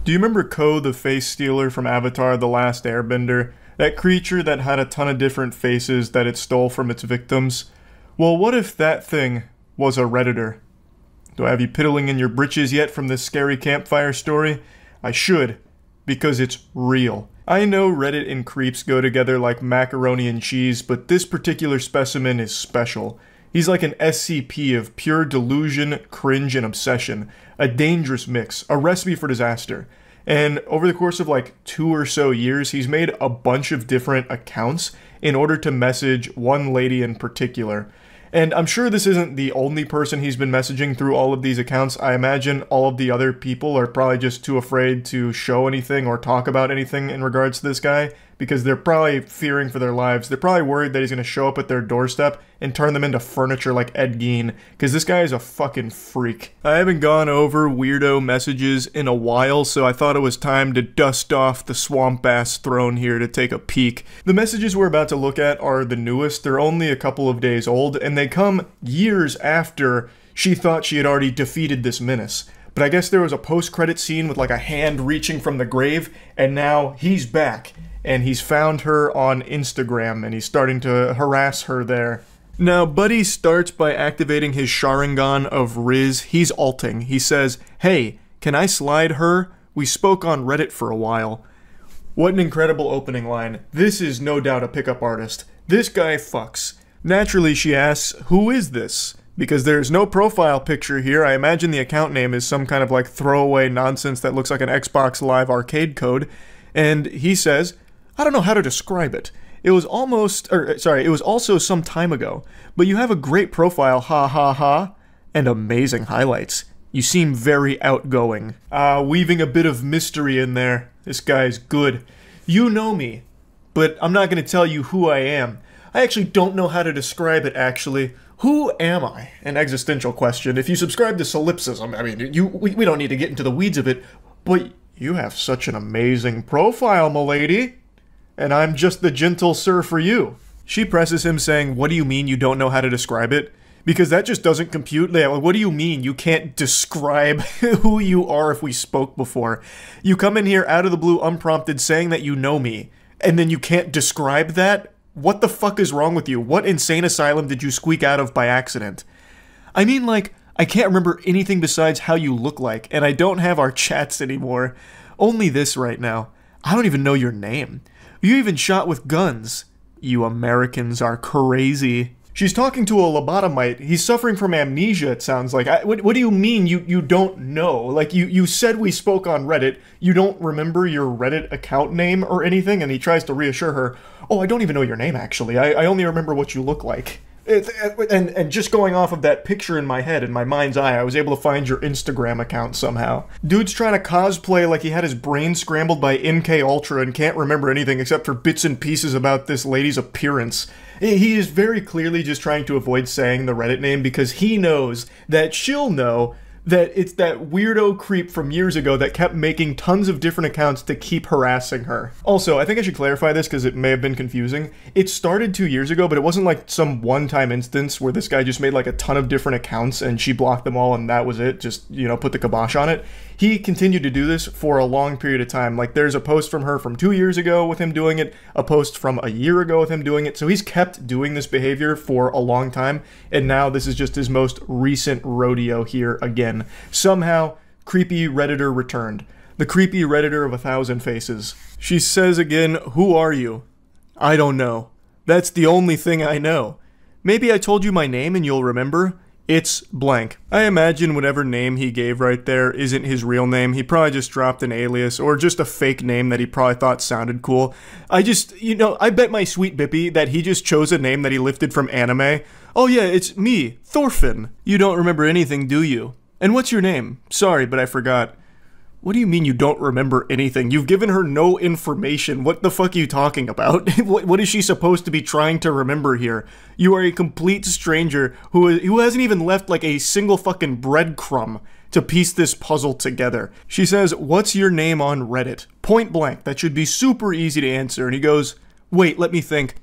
Do you remember Ko, the face stealer from Avatar: The Last Airbender? That creature that had a ton of different faces that it stole from its victims? Well, what if that thing was a Redditor? Do I have you piddling in your britches yet from this scary campfire story? I should, because it's real. I know Reddit and creeps go together like macaroni and cheese, but this particular specimen is special. He's like an SCP of pure delusion, cringe, and obsession. A dangerous mix, a recipe for disaster. And over the course of like 2 or so years, he's made a bunch of different accounts in order to message one lady in particular. And I'm sure this isn't the only person he's been messaging through all of these accounts. I imagine all of the other people are probably just too afraid to show anything or talk about anything in regards to this guy, because they're probably fearing for their lives. They're probably worried that he's going to show up at their doorstep and turn them into furniture like Ed Gein, because this guy is a fucking freak. I haven't gone over weirdo messages in a while, so I thought it was time to dust off the swamp ass throne here to take a peek. The messages we're about to look at are the newest. They're only a couple of days old, and they come years after she thought she had already defeated this menace. But I guess there was a post-credit scene with like a hand reaching from the grave, and now he's back. And he's found her on Instagram, and he's starting to harass her there. Now, Buddy starts by activating his Sharingan of Riz. He's alting. He says, "Hey, can I slide her? We spoke on Reddit for a while." What an incredible opening line. This is no doubt a pickup artist. This guy fucks. Naturally, she asks, "Who is this?" Because there's no profile picture here. I imagine the account name is some kind of like throwaway nonsense that looks like an Xbox Live arcade code. And he says, "I don't know how to describe it. It was also some time ago, but you have a great profile, ha ha ha, and amazing highlights. You seem very outgoing." Weaving a bit of mystery in there. This guy's good. "You know me, but I'm not going to tell you who I am. I actually don't know how to describe it, actually. Who am I?" An existential question. If you subscribe to solipsism, I mean, we don't need to get into the weeds of it, but you have such an amazing profile, m'lady. And I'm just the gentle sir for you. She presses him saying, "What do you mean you don't know how to describe it?" Because that just doesn't compute. What do you mean you can't describe who you are if we spoke before? You come in here out of the blue unprompted saying that you know me, and then you can't describe that? What the fuck is wrong with you? What insane asylum did you squeak out of by accident? I mean, like, I can't remember anything besides how you look like, and I don't have our chats anymore. Only this right now. I don't even know your name. You even shot with guns. You Americans are crazy. She's talking to a lobotomite. He's suffering from amnesia, it sounds like. What do you mean you don't know? Like, you said we spoke on Reddit. You don't remember your Reddit account name or anything? And he tries to reassure her, "Oh, I don't even know your name, actually. I only remember what you look like." And just going off of that picture in my head, in my mind's eye, I was able to find your Instagram account somehow. Dude's trying to cosplay like he had his brain scrambled by MK Ultra and can't remember anything except for bits and pieces about this lady's appearance. He is very clearly just trying to avoid saying the Reddit name because he knows that she'll know that it's that weirdo creep from years ago that kept making tons of different accounts to keep harassing her. Also, I think I should clarify this because it may have been confusing. It started 2 years ago, but it wasn't like some one-time instance where this guy just made like a ton of different accounts and she blocked them all and that was it, just, you know, put the kibosh on it. He continued to do this for a long period of time. Like, there's a post from her from 2 years ago with him doing it, a post from a year ago with him doing it, so he's kept doing this behavior for a long time, and now this is just his most recent rodeo here again. Somehow, creepy Redditor returned. The creepy Redditor of 1,000 faces. She says again, "Who are you?" "I don't know. That's the only thing I know. Maybe I told you my name and you'll remember. It's blank." I imagine whatever name he gave right there isn't his real name. He probably just dropped an alias or just a fake name that he probably thought sounded cool. I bet my sweet Bippy that he just chose a name that he lifted from anime. "Oh yeah, it's me, Thorfinn." "You don't remember anything, do you? And what's your name? Sorry, but I forgot." What do you mean you don't remember anything? You've given her no information. What the fuck are you talking about? What is she supposed to be trying to remember here? You are a complete stranger who hasn't even left like a single fucking breadcrumb to piece this puzzle together. She says, "What's your name on Reddit?" Point blank. That should be super easy to answer. And he goes, "Wait, let me think.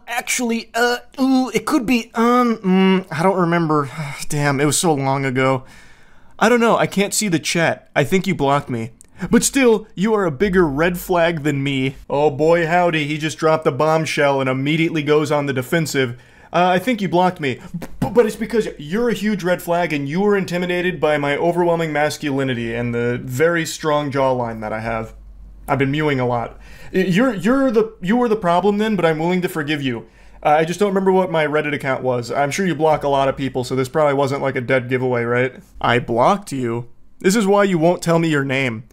Actually, it could be, I don't remember. Damn, it was so long ago. I don't know, I can't see the chat. I think you blocked me. But still, you are a bigger red flag than me. Oh boy howdy, he just dropped a bombshell and immediately goes on the defensive. I think you blocked me. But it's because you're a huge red flag and you were intimidated by my overwhelming masculinity and the very strong jawline that I have. I've been mewing a lot. You were the problem then, but I'm willing to forgive you. I just don't remember what my Reddit account was. I'm sure you block a lot of people, so this probably wasn't like a dead giveaway, right? I blocked you? This is why you won't tell me your name.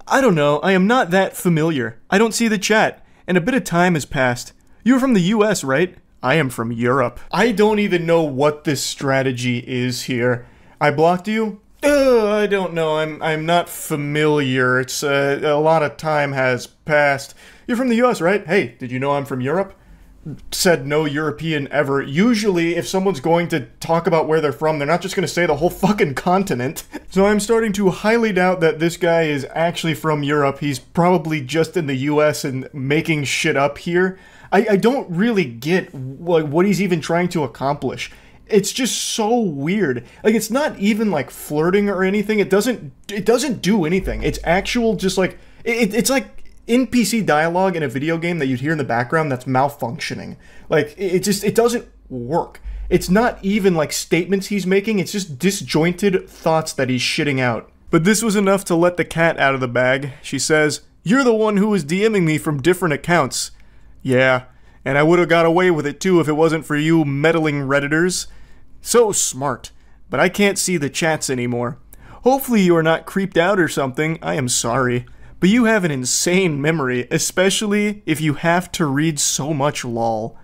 I don't know, I am not that familiar. I don't see the chat, and a bit of time has passed. You're from the US, right? I am from Europe. I don't even know what this strategy is here. I blocked you? I don't know, I'm not familiar. It's, a lot of time has passed. You're from the US, right? Hey, did you know I'm from Europe? Said no European ever. Usually, if someone's going to talk about where they're from, they're not just going to say the whole fucking continent. So I'm starting to highly doubt that this guy is actually from Europe. He's probably just in the US and making shit up here. I don't really get what he's even trying to accomplish. It's just so weird. Like, it's not even like flirting or anything. It doesn't do anything. It's actual just like it's like NPC dialogue in a video game that you'd hear in the background that's malfunctioning. Like, it doesn't work. It's not even like statements he's making, it's just disjointed thoughts that he's shitting out. But this was enough to let the cat out of the bag. She says, "You're the one who was DMing me from different accounts." Yeah, and I would have got away with it too if it wasn't for you meddling Redditors. So smart. But I can't see the chats anymore. Hopefully you are not creeped out or something. I am sorry. But you have an insane memory, especially if you have to read so much lol.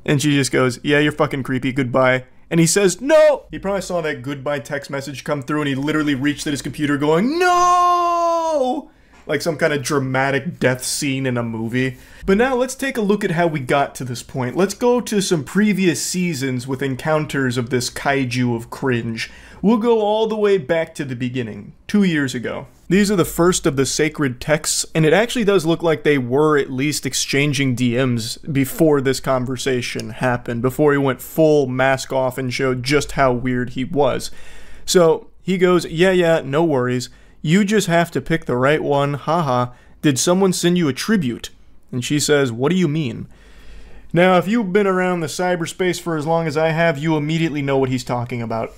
And she just goes, "Yeah, you're fucking creepy, goodbye." And he says, "No!" He probably saw that goodbye text message come through and he literally reached at his computer going, "No!" Like some kind of dramatic death scene in a movie. But now let's take a look at how we got to this point. Let's go to some previous seasons with encounters of this kaiju of cringe. We'll go all the way back to the beginning, 2 years ago. These are the first of the sacred texts, and it actually does look like they were at least exchanging DMs before this conversation happened, before he went full mask off and showed just how weird he was. So he goes, yeah, no worries. You just have to pick the right one, haha. Did someone send you a tribute? And she says, "What do you mean?" Now, if you've been around the cyberspace for as long as I have, you immediately know what he's talking about.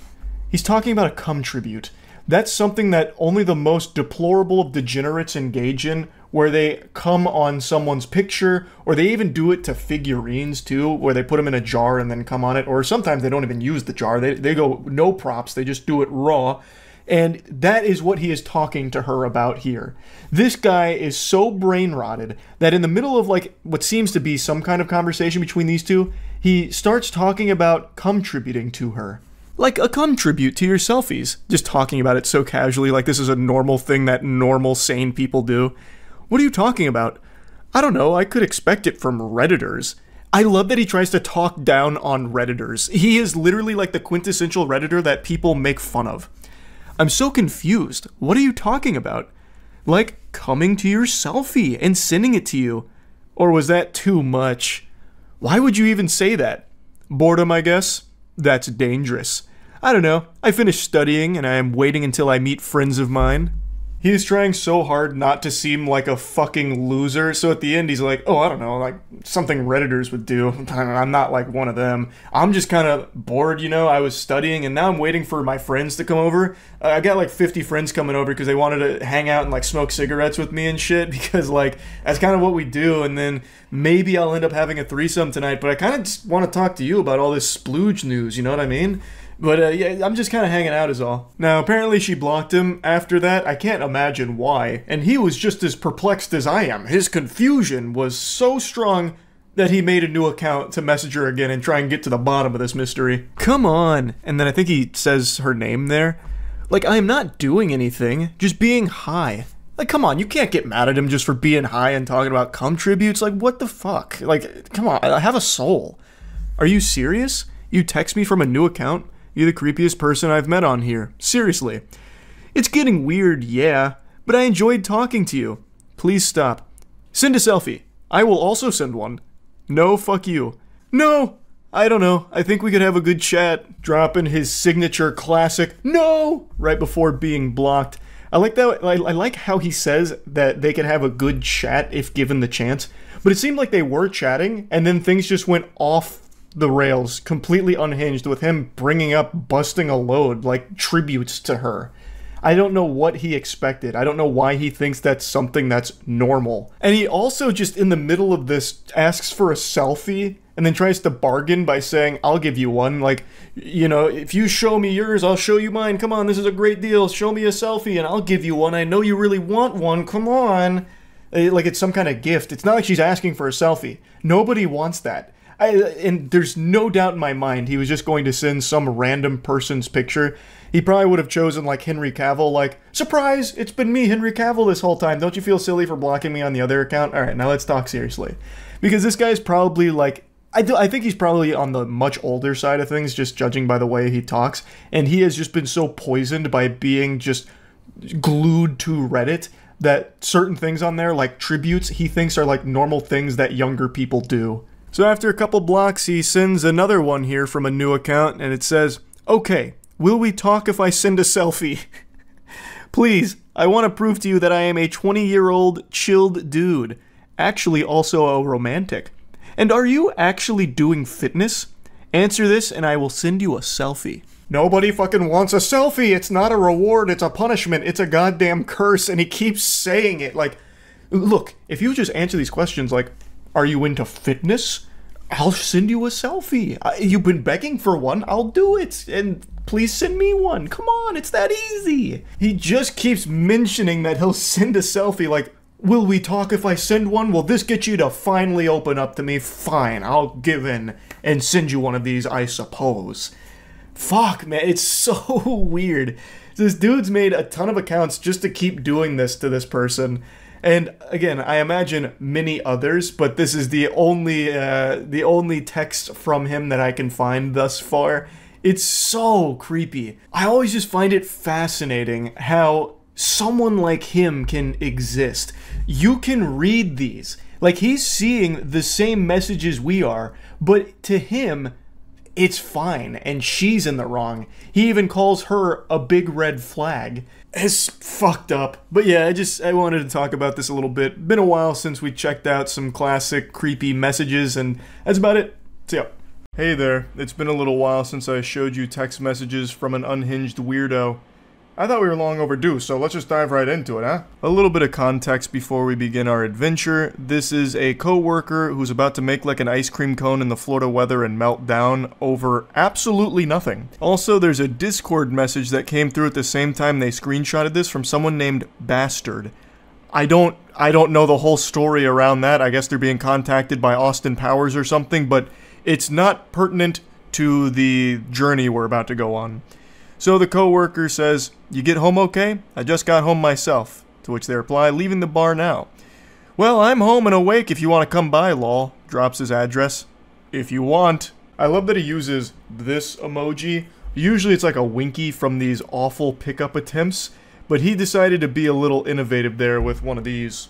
He's talking about a cum tribute. That's something that only the most deplorable of degenerates engage in, where they come on someone's picture, or they even do it to figurines too, where they put them in a jar and then come on it, or sometimes they don't even use the jar. They go no props, they just do it raw. And that is what he is talking to her about here. This guy is so brain rotted that in the middle of like what seems to be some kind of conversation between these two, he starts talking about cum tributing to her. Like a cum tribute to your selfies. Just talking about it so casually, like this is a normal thing that normal, sane people do. What are you talking about? I don't know, I could expect it from Redditors. I love that he tries to talk down on Redditors. He is literally like the quintessential Redditor that people make fun of. I'm so confused. What are you talking about? Like coming to your selfie and sending it to you. Or was that too much? Why would you even say that? Boredom, I guess? That's dangerous. I don't know. I finished studying and I am waiting until I meet friends of mine. He is trying so hard not to seem like a fucking loser, so at the end he's like, oh, I don't know, like something Redditors would do. I'm not like one of them. I'm just kind of bored, you know, I was studying and now I'm waiting for my friends to come over. I got like 50 friends coming over because they wanted to hang out and like smoke cigarettes with me and shit, because like that's kind of what we do, and then maybe I'll end up having a threesome tonight, but I kind of just want to talk to you about all this splooge news, you know what I mean? But yeah, I'm just kind of hanging out is all. Now, apparently she blocked him after that. I can't imagine why. And he was just as perplexed as I am. His confusion was so strong that he made a new account to message her again and try and get to the bottom of this mystery. Come on. And then I think he says her name there. Like, I am not doing anything, just being high. Like, come on, you can't get mad at him just for being high and talking about cum tributes. Like, what the fuck? Like, come on, I have a soul. Are you serious? You text me from a new account? You're the creepiest person I've met on here. Seriously. It's getting weird, yeah, but I enjoyed talking to you. Please stop. Send a selfie. I will also send one. No, fuck you. No! I don't know. I think we could have a good chat. Dropping his signature classic, no, right before being blocked. I like that. I like how he says that they can have a good chat if given the chance. But it seemed like they were chatting, and then things just went off the rails, completely unhinged, with him bringing up busting a load, like tributes to her. I don't know what he expected. I don't know why he thinks that's something that's normal. And he also just in the middle of this asks for a selfie and then tries to bargain by saying, I'll give you one. Like, you know, if you show me yours, I'll show you mine. Come on, this is a great deal. Show me a selfie and I'll give you one. I know you really want one. Come on. Like it's some kind of gift. It's not like she's asking for a selfie. Nobody wants that. And there's no doubt in my mind he was just going to send some random person's picture. He probably would have chosen like Henry Cavill, like, surprise, it's been me, Henry Cavill, this whole time. Don't you feel silly for blocking me on the other account? Alright, now let's talk seriously. Because this guy's probably like, I think he's probably on the much older side of things, just judging by the way he talks. And he has just been so poisoned by being just glued to Reddit that certain things on there, like tributes, he thinks are like normal things that younger people do. So after a couple blocks, he sends another one here from a new account, and it says, okay, will we talk if I send a selfie? Please, I want to prove to you that I am a 20-year-old chilled dude, actually also a romantic. And are you actually doing fitness? Answer this and I will send you a selfie. Nobody fucking wants a selfie. It's not a reward, it's a punishment, it's a goddamn curse, and he keeps saying it. Like, look, if you just answer these questions like, are you into fitness? I'll send you a selfie. You've been begging for one, I'll do it. And please send me one. Come on, it's that easy. He just keeps mentioning that he'll send a selfie like, will we talk if I send one? Will this get you to finally open up to me? Fine, I'll give in and send you one of these, I suppose. Fuck, man, it's so weird. This dude's made a ton of accounts just to keep doing this to this person. And again, I imagine many others, but this is the only text from him that I can find thus far. It's so creepy. I always just find it fascinating how someone like him can exist. You can read these. Like, he's seeing the same messages we are, but to him, it's fine, and she's in the wrong. He even calls her a big red flag. It's fucked up. But yeah, I wanted to talk about this a little bit. Been a while since we checked out some classic creepy messages, and that's about it. See ya. Hey there, it's been a little while since I showed you text messages from an unhinged weirdo. I thought we were long overdue, so let's just dive right into it, huh? A little bit of context before we begin our adventure. This is a co-worker who's about to make like an ice cream cone in the Florida weather and melt down over absolutely nothing. Also, there's a Discord message that came through at the same time they screenshotted this from someone named Bastard. I don't know the whole story around that. I guess they're being contacted by Austin Powers or something, but it's not pertinent to the journey we're about to go on. So the co-worker says, you get home okay? I just got home myself. To which they reply, leaving the bar now. Well, I'm home and awake if you want to come by, lol. Drops his address. If you want. I love that he uses this emoji. Usually it's like a winky from these awful pickup attempts, but he decided to be a little innovative there with one of these.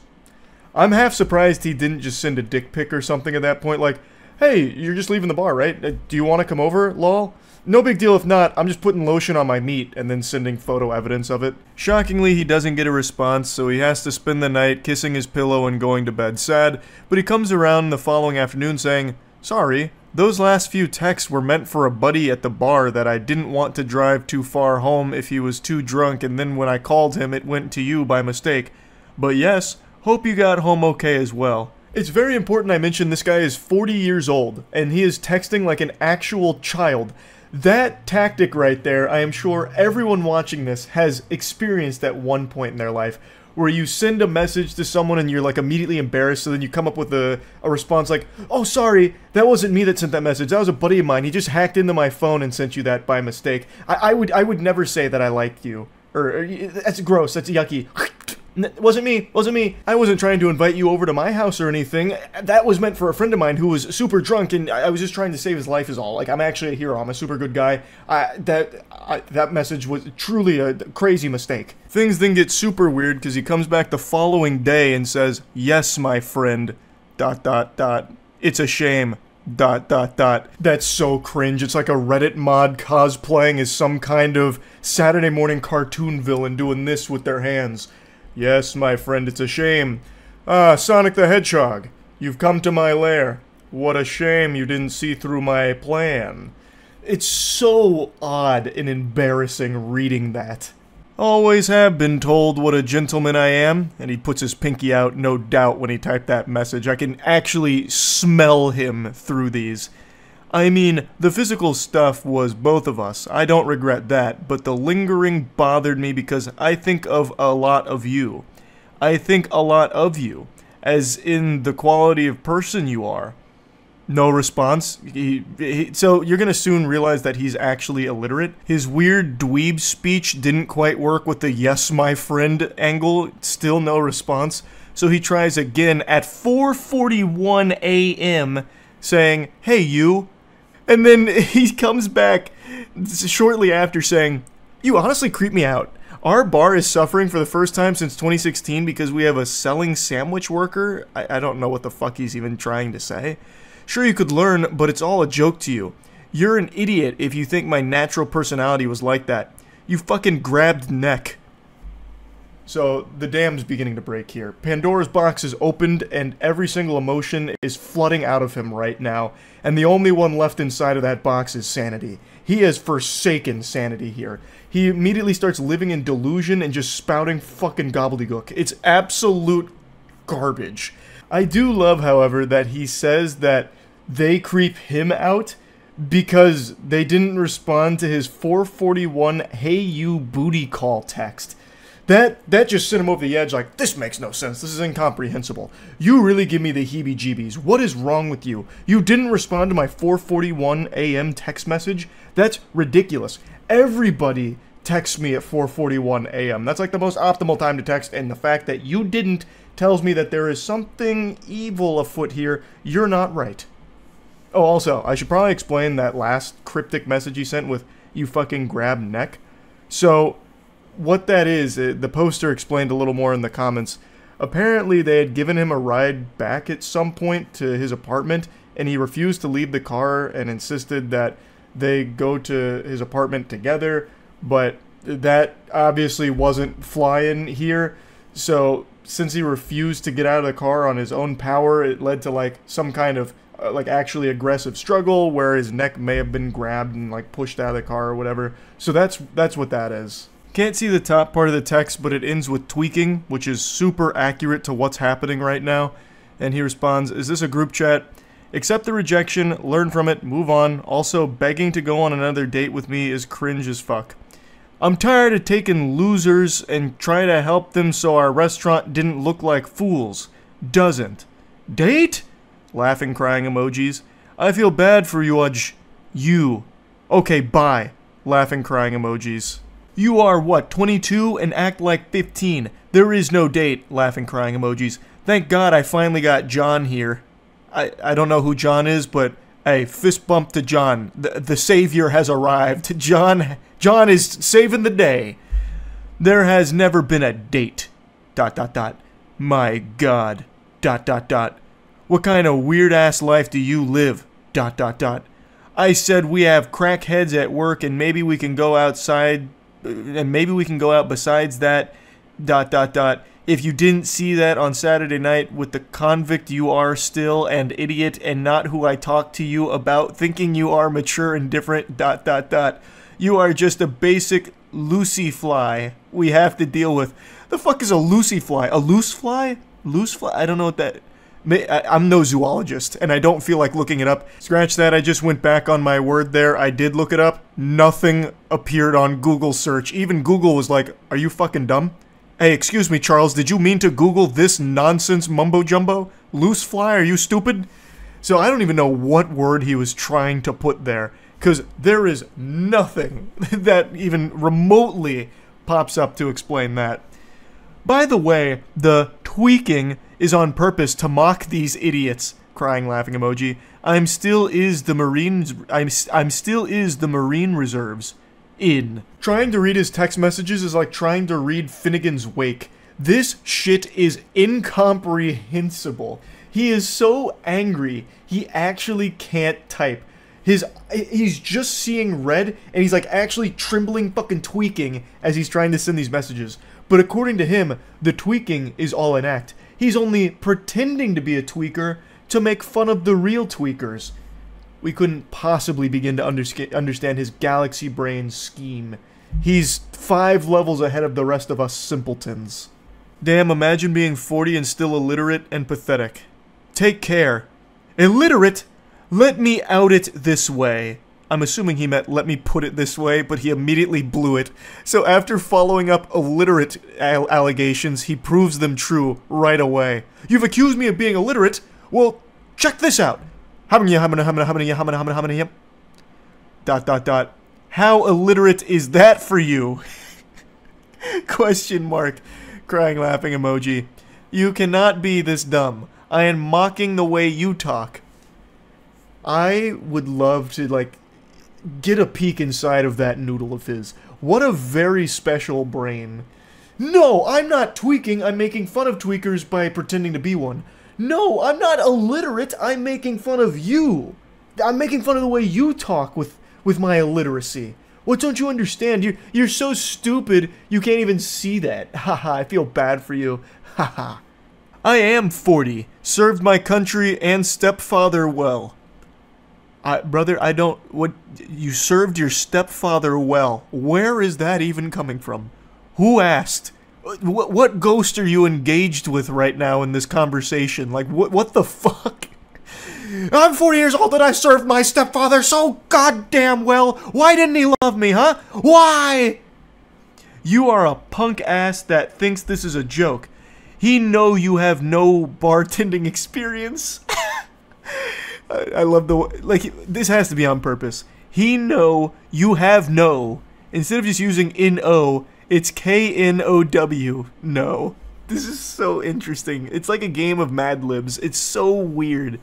I'm half surprised he didn't just send a dick pic or something at that point, like, hey, you're just leaving the bar, right? Do you want to come over, lol? No big deal if not, I'm just putting lotion on my meat and then sending photo evidence of it. Shockingly, he doesn't get a response, so he has to spend the night kissing his pillow and going to bed sad, but he comes around the following afternoon saying, sorry, those last few texts were meant for a buddy at the bar that I didn't want to drive too far home if he was too drunk, and then when I called him it went to you by mistake. But yes, hope you got home okay as well. It's very important I mention this guy is 40 years old, and he is texting like an actual child. That tactic right there, I am sure everyone watching this has experienced at one point in their life, where you send a message to someone and you're like immediately embarrassed, so then you come up with a response like, oh sorry, that wasn't me that sent that message, that was a buddy of mine, he just hacked into my phone and sent you that by mistake. I would never say that I liked you. Or that's gross, that's yucky. Wasn't me. I wasn't trying to invite you over to my house or anything. That was meant for a friend of mine who was super drunk, and I was just trying to save his life is all. Like, I'm actually a hero. I'm a super good guy. That message was truly a crazy mistake. Things then get super weird because he comes back the following day and says, yes, my friend, ... It's a shame. Dot dot dot. That's so cringe. It's like a Reddit mod cosplaying as some kind of Saturday morning cartoon villain doing this with their hands. Yes, my friend, it's a shame. Ah, Sonic the Hedgehog, you've come to my lair. What a shame you didn't see through my plan. It's so odd and embarrassing reading that. Always have been told what a gentleman I am, and he puts his pinky out, no doubt, when he typed that message. I can actually smell him through these. I mean, the physical stuff was both of us. I don't regret that, but the lingering bothered me because I think of a lot of you. I think a lot of you, as in the quality of person you are. No response. So you're gonna soon realize that he's actually illiterate. His weird dweeb speech didn't quite work with the yes my friend angle. Still no response. So he tries again at 4:41 a.m. saying, "Hey you." And then he comes back shortly after saying, "You honestly creep me out. Our bar is suffering for the first time since 2016 because we have a selling sandwich worker." I don't know what the fuck he's even trying to say. "Sure you could learn, but it's all a joke to you. You're an idiot if you think my natural personality was like that. You fucking grabbed neck." So, the dam's beginning to break here. Pandora's box is opened, and every single emotion is flooding out of him right now. And the only one left inside of that box is sanity. He has forsaken sanity here. He immediately starts living in delusion and just spouting fucking gobbledygook. It's absolute garbage. I do love, however, that he says that they creep him out because they didn't respond to his 441 "Hey you booty call" text. That just sent him over the edge like, this makes no sense, this is incomprehensible. You really give me the heebie-jeebies. What is wrong with you? You didn't respond to my 4:41 a.m. text message? That's ridiculous. Everybody texts me at 4:41 a.m. That's like the most optimal time to text, and the fact that you didn't tells me that there is something evil afoot here. You're not right. Oh, also, I should probably explain that last cryptic message he sent with, "you fucking grab neck." So, what that is, the poster explained a little more in the comments. Apparently, they had given him a ride back at some point to his apartment, and he refused to leave the car and insisted that they go to his apartment together, but that obviously wasn't flying here. So, since he refused to get out of the car on his own power, it led to like some kind of like actually aggressive struggle where his neck may have been grabbed and like pushed out of the car or whatever. So that's what that is. Can't see the top part of the text, but it ends with tweaking, which is super accurate to what's happening right now. And he responds, "Is this a group chat? Accept the rejection, learn from it, move on. Also, begging to go on another date with me is cringe as fuck. I'm tired of taking losers and try to help them so our restaurant didn't look like fools. Doesn't. Date?" Laughing, crying emojis. "I feel bad for you, you. Okay, bye." Laughing, crying emojis. "You are, what, 22 and act like 15. There is no date." Laughing, crying emojis. "Thank God I finally got John here." I don't know who John is, but hey, fist bump to John. The savior has arrived. John is saving the day. "There has never been a date. ... My God. ... What kind of weird-ass life do you live? ... I said we have crackheads at work and maybe we can go outside, and maybe we can go out besides that... If you didn't see that on Saturday night with the convict you are still, and idiot, and not who I talked to you about, thinking you are mature and different... You are just a basic Lucy fly we have to deal with." The fuck is a Lucy fly? A loose fly? Loose fly? I don't know what that... I'm no zoologist, and I don't feel like looking it up. Scratch that, I just went back on my word there. I did look it up. Nothing appeared on Google search. Even Google was like, "Are you fucking dumb? Hey, excuse me, Charles, did you mean to Google this nonsense mumbo-jumbo? Loose fly, are you stupid?" So I don't even know what word he was trying to put there, because there is nothing that even remotely pops up to explain that. By the way, the tweaking is on purpose to mock these idiots. Crying, laughing emoji. I'm still is the Marine Reserves. In. Trying to read his text messages is like trying to read Finnegan's Wake. This shit is incomprehensible. He is so angry, he actually can't type. He's just seeing red, and he's like actually trembling, fucking tweaking as he's trying to send these messages. But according to him, the tweaking is all an act. He's only pretending to be a tweaker to make fun of the real tweakers. We couldn't possibly begin to understand his galaxy brain scheme. He's 5 levels ahead of the rest of us simpletons. Damn, imagine being 40 and still illiterate and pathetic. Take care. Illiterate? Let me out it this way. I'm assuming he meant let me put it this way, but he immediately blew it. So after following up illiterate allegations, he proves them true right away. You've accused me of being illiterate? Well, check this out. How many? How illiterate is that for you? Question mark. Crying laughing emoji. You cannot be this dumb. I am mocking the way you talk. I would love to, like, get a peek inside of that noodle of his. What a very special brain. No, I'm not tweaking. I'm making fun of tweakers by pretending to be one. No, I'm not illiterate. I'm making fun of you. I'm making fun of the way you talk with my illiteracy. What don't you understand? You're so stupid, you can't even see that. Haha, I feel bad for you. Haha. I am 40. Served my country and stepfather well. Brother, I don't... What? You served your stepfather well. Where is that even coming from? Who asked? What ghost are you engaged with right now in this conversation? Like, what the fuck? I'm 40 years old and I served my stepfather so goddamn well. Why didn't he love me, huh? Why? You are a punk ass that thinks this is a joke. He know you have no bartending experience. I love the... Like, this has to be on purpose. He know you have no. Instead of just using N-O, it's K-N-O-W. No. This is so interesting. It's like a game of Mad Libs. It's so weird.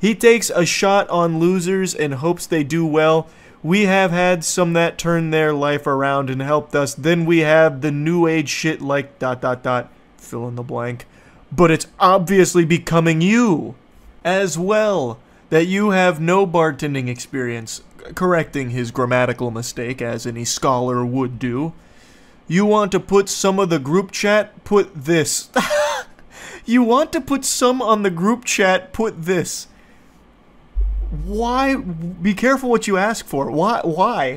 He takes a shot on losers and hopes they do well. We have had some that turned their life around and helped us. Then we have the new age shit like ... Fill in the blank. But it's obviously becoming you as well. That you have no bartending experience, correcting his grammatical mistake as any scholar would do. You want to put some of the group chat? Put this. You want to put some on the group chat? Put this. Why? Be careful what you ask for. Why?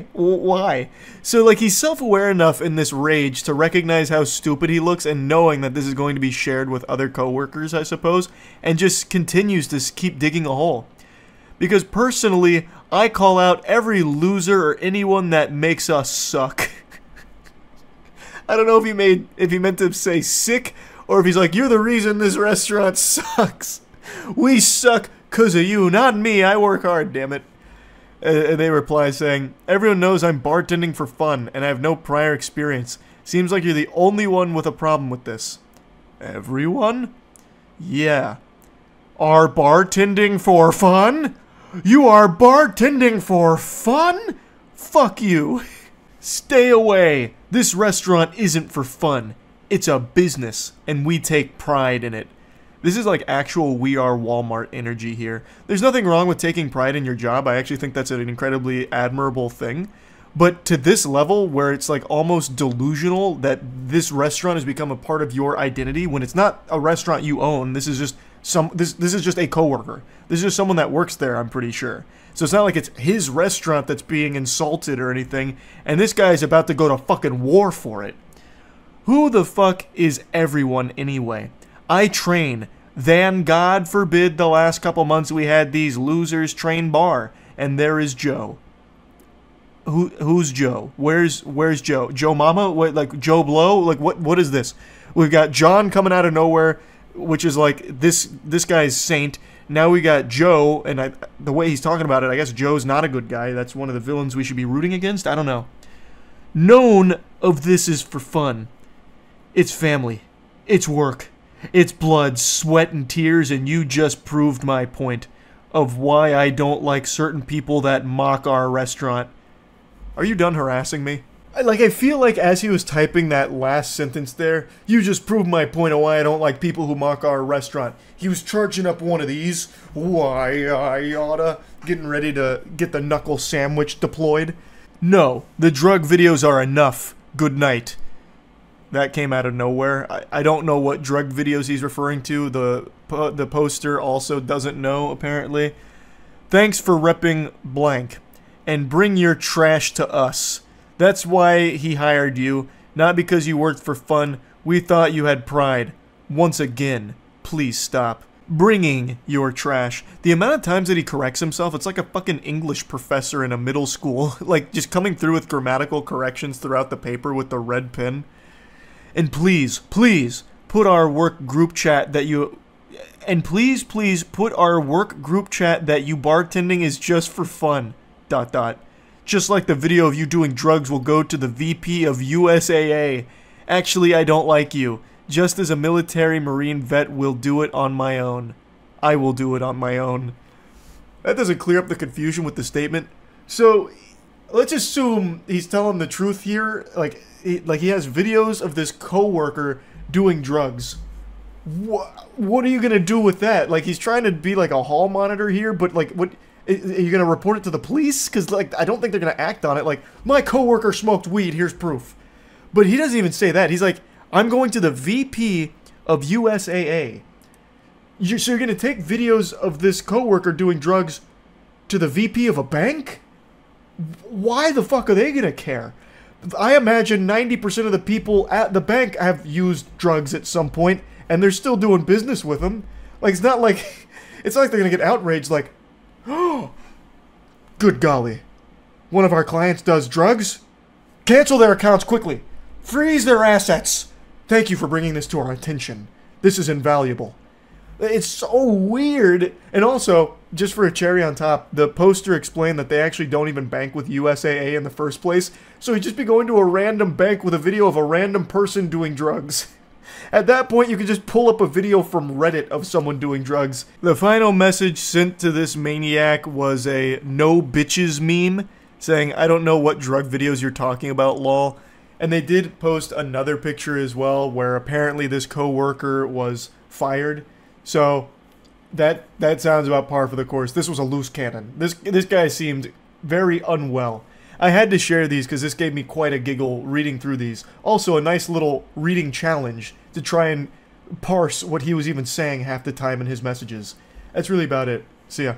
So, like, he's self-aware enough in this rage to recognize how stupid he looks and knowing that this is going to be shared with other coworkers, I suppose, and just continues to keep digging a hole. Because personally, I call out every loser or anyone that makes us suck. I don't know if he meant to say sick, or if he's like, you're the reason this restaurant sucks. We suck 'cause of you, not me. I work hard, damn it. They reply saying, everyone knows I'm bartending for fun, and I have no prior experience. Seems like you're the only one with a problem with this. Everyone? Yeah. Are bartending for fun? You are bartending for fun? Fuck you. Stay away. This restaurant isn't for fun. It's a business, and we take pride in it. This is like actual We Are Walmart energy here. There's nothing wrong with taking pride in your job. I actually think that's an incredibly admirable thing. But to this level, where it's like almost delusional that this restaurant has become a part of your identity, when it's not a restaurant you own, this is just this is just a coworker. This is just someone that works there, I'm pretty sure. So it's not like it's his restaurant that's being insulted or anything, and this guy's about to go to fucking war for it. Who the fuck is everyone anyway? I train. Then, God forbid, the last couple months we had these losers train bar, and there is Joe. Who's Joe? Where's Joe? Joe Mama? What, like Joe Blow? Like what is this? We've got John coming out of nowhere, which is like this guy's saint. Now we got Joe, and the way he's talking about it, I guess Joe's not a good guy. That's one of the villains we should be rooting against. I don't know. None of this is for fun. It's family. It's work. It's blood, sweat, and tears, and you just proved my point of why I don't like certain people that mock our restaurant. Are you done harassing me? I feel like as he was typing that last sentence there, you just proved my point of why I don't like people who mock our restaurant. He was charging up one of these. Why, I oughta. Getting ready to get the knuckle sandwich deployed. No, the drug videos are enough. Good night. That came out of nowhere. I don't know what drug videos he's referring to. The poster also doesn't know, apparently. Thanks for repping blank. And bring your trash to us. That's why he hired you, not because you worked for fun. We thought you had pride. Once again, please stop bringing your trash. The amount of times that he corrects himself, it's like a fucking English professor in a middle school. Like, just coming through with grammatical corrections throughout the paper with the red pen. And please, please, put our work group chat that you... And please, please, put our work group chat that you bartending is just for fun. ... Just like the video of you doing drugs will go to the VP of USAA. Actually, I don't like you. Just as a military Marine vet will do it on my own. I will do it on my own. That doesn't clear up the confusion with the statement. So, let's assume he's telling the truth here. Like he has videos of this coworker doing drugs. What are you gonna do with that? Like, he's trying to be like a hall monitor here, but like, what... Are you going to report it to the police? Because, like, I don't think they're going to act on it. Like, my coworker smoked weed, here's proof. But he doesn't even say that. He's like, I'm going to the VP of USAA. So you're going to take videos of this coworker doing drugs to the VP of a bank? Why the fuck are they going to care? I imagine 90% of the people at the bank have used drugs at some point, and they're still doing business with them. Like, it's not like they're going to get outraged, like, oh, good golly. One of our clients does drugs? Cancel their accounts quickly. Freeze their assets. Thank you for bringing this to our attention. This is invaluable. It's so weird. And also, just for a cherry on top, the poster explained that they actually don't even bank with USAA in the first place. So he'd just be going to a random bank with a video of a random person doing drugs. At that point, you could just pull up a video from Reddit of someone doing drugs. The final message sent to this maniac was a no bitches meme, saying, I don't know what drug videos you're talking about, lol. And they did post another picture as well, where apparently this coworker was fired. So, that sounds about par for the course. This was a loose cannon. This guy seemed very unwell. I had to share these because this gave me quite a giggle reading through these. Also, a nice little reading challenge to try and parse what he was even saying half the time in his messages. That's really about it. See ya.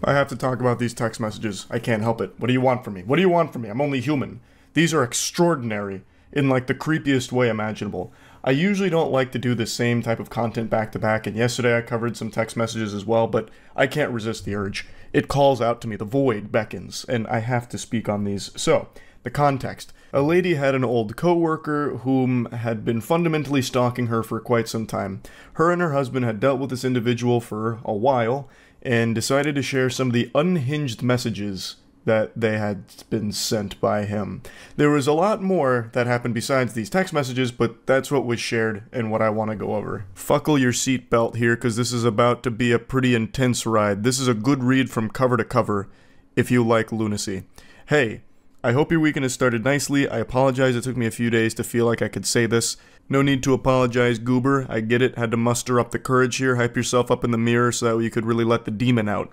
I have to talk about these text messages. I can't help it. What do you want from me? What do you want from me? I'm only human. These are extraordinary in like the creepiest way imaginable. I usually don't like to do the same type of content back to back, and yesterday I covered some text messages as well, but I can't resist the urge. It calls out to me, the void beckons, and I have to speak on these. So, the context. A lady had an old coworker whom had been fundamentally stalking her for quite some time. Her and her husband had dealt with this individual for a while, and decided to share some of the unhinged messages that they had been sent by him. There was a lot more that happened besides these text messages, but that's what was shared and what I want to go over. Buckle your seatbelt here, because this is about to be a pretty intense ride. This is a good read from cover to cover, if you like lunacy. Hey, I hope your weekend has started nicely. I apologize it took me a few days to feel like I could say this. No need to apologize, goober. I get it. Had to muster up the courage here. Hype yourself up in the mirror so that you could really let the demon out.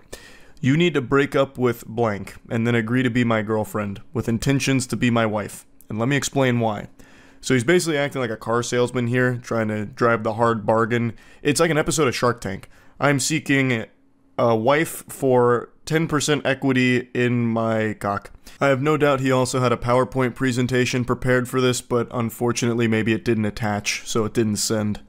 You need to break up with blank, and then agree to be my girlfriend, with intentions to be my wife. And let me explain why. So he's basically acting like a car salesman here, trying to drive the hard bargain. It's like an episode of Shark Tank. I'm seeking a wife for 10% equity in my cock. I have no doubt he also had a PowerPoint presentation prepared for this, but unfortunately maybe it didn't attach, so it didn't send.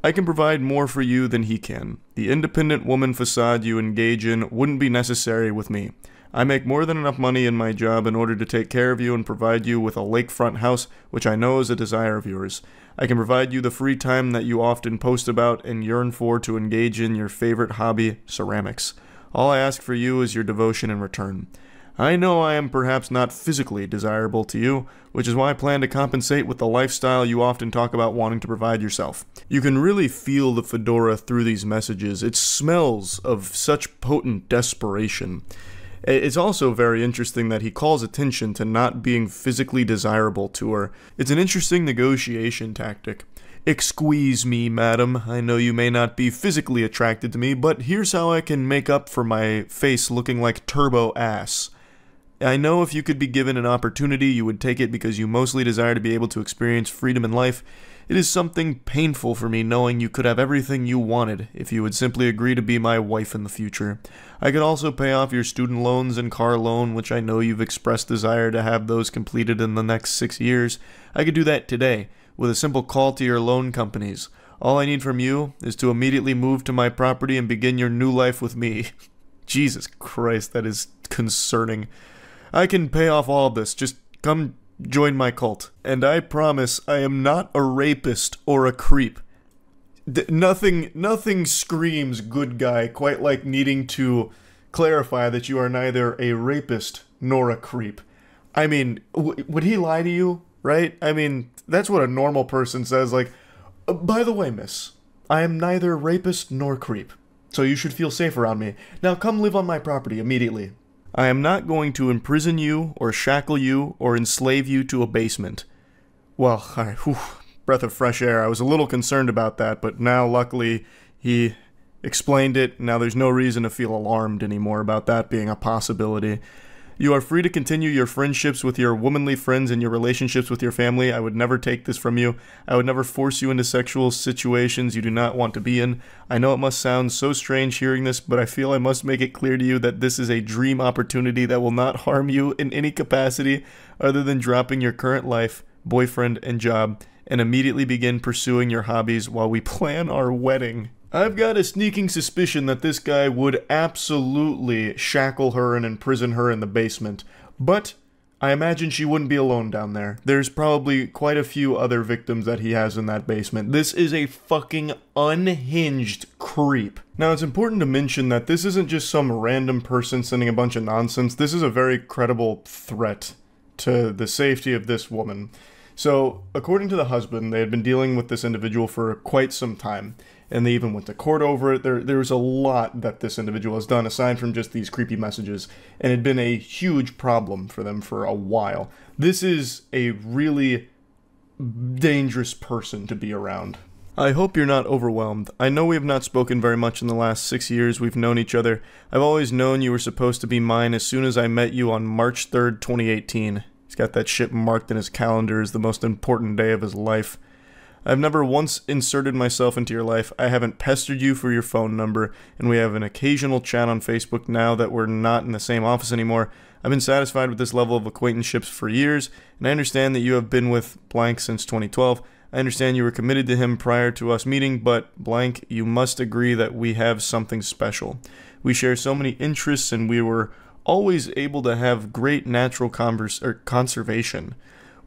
I can provide more for you than he can. The independent woman facade you engage in wouldn't be necessary with me. I make more than enough money in my job in order to take care of you and provide you with a lakefront house, which I know is a desire of yours. I can provide you the free time that you often post about and yearn for to engage in your favorite hobby, ceramics. All I ask for you is your devotion in return. I know I am perhaps not physically desirable to you, which is why I plan to compensate with the lifestyle you often talk about wanting to provide yourself. You can really feel the fedora through these messages. It smells of such potent desperation. It's also very interesting that he calls attention to not being physically desirable to her. It's an interesting negotiation tactic. "Excuse me, madam, I know you may not be physically attracted to me, but here's how I can make up for my face looking like turbo ass. I know if you could be given an opportunity, you would take it because you mostly desire to be able to experience freedom in life. It is something painful for me knowing you could have everything you wanted if you would simply agree to be my wife in the future. I could also pay off your student loans and car loan, which I know you've expressed desire to have those completed in the next 6 years. I could do that today, with a simple call to your loan companies. All I need from you is to immediately move to my property and begin your new life with me." Jesus Christ, that is concerning. "I can pay off all of this. Just come join my cult. And I promise I am not a rapist or a creep." Nothing screams good guy quite like needing to clarify that you are neither a rapist nor a creep. I mean, would he lie to you, right? I mean, that's what a normal person says, like, "By the way, miss, I am neither rapist nor creep, so you should feel safe around me. Now come live on my property immediately. I am not going to imprison you, or shackle you, or enslave you to a basement." Well, alright, breath of fresh air. I was a little concerned about that, but now, luckily, he explained it. Now there's no reason to feel alarmed anymore about that being a possibility. "You are free to continue your friendships with your womanly friends and your relationships with your family. I would never take this from you. I would never force you into sexual situations you do not want to be in. I know it must sound so strange hearing this, but I feel I must make it clear to you that this is a dream opportunity that will not harm you in any capacity other than dropping your current life, boyfriend, and job, and immediately begin pursuing your hobbies while we plan our wedding." I've got a sneaking suspicion that this guy would absolutely shackle her and imprison her in the basement. But I imagine she wouldn't be alone down there. There's probably quite a few other victims that he has in that basement. This is a fucking unhinged creep. Now, it's important to mention that this isn't just some random person sending a bunch of nonsense. This is a very credible threat to the safety of this woman. So, according to the husband, they had been dealing with this individual for quite some time. And they even went to court over it. There's a lot that this individual has done, aside from just these creepy messages. And it had been a huge problem for them for a while. This is a really dangerous person to be around. I hope you're not overwhelmed. I know we have not spoken very much in the last 6 years we've known each other. I've always known you were supposed to be mine as soon as I met you on March 3rd, 2018. He's got that shit marked in his calendar as the most important day of his life. I've never once inserted myself into your life. I haven't pestered you for your phone number, and we have an occasional chat on Facebook now that we're not in the same office anymore. I've been satisfied with this level of acquaintanceships for years, and I understand that you have been with blank since 2012. I understand you were committed to him prior to us meeting, but blank, you must agree that we have something special. We share so many interests, and we were always able to have great natural conservation.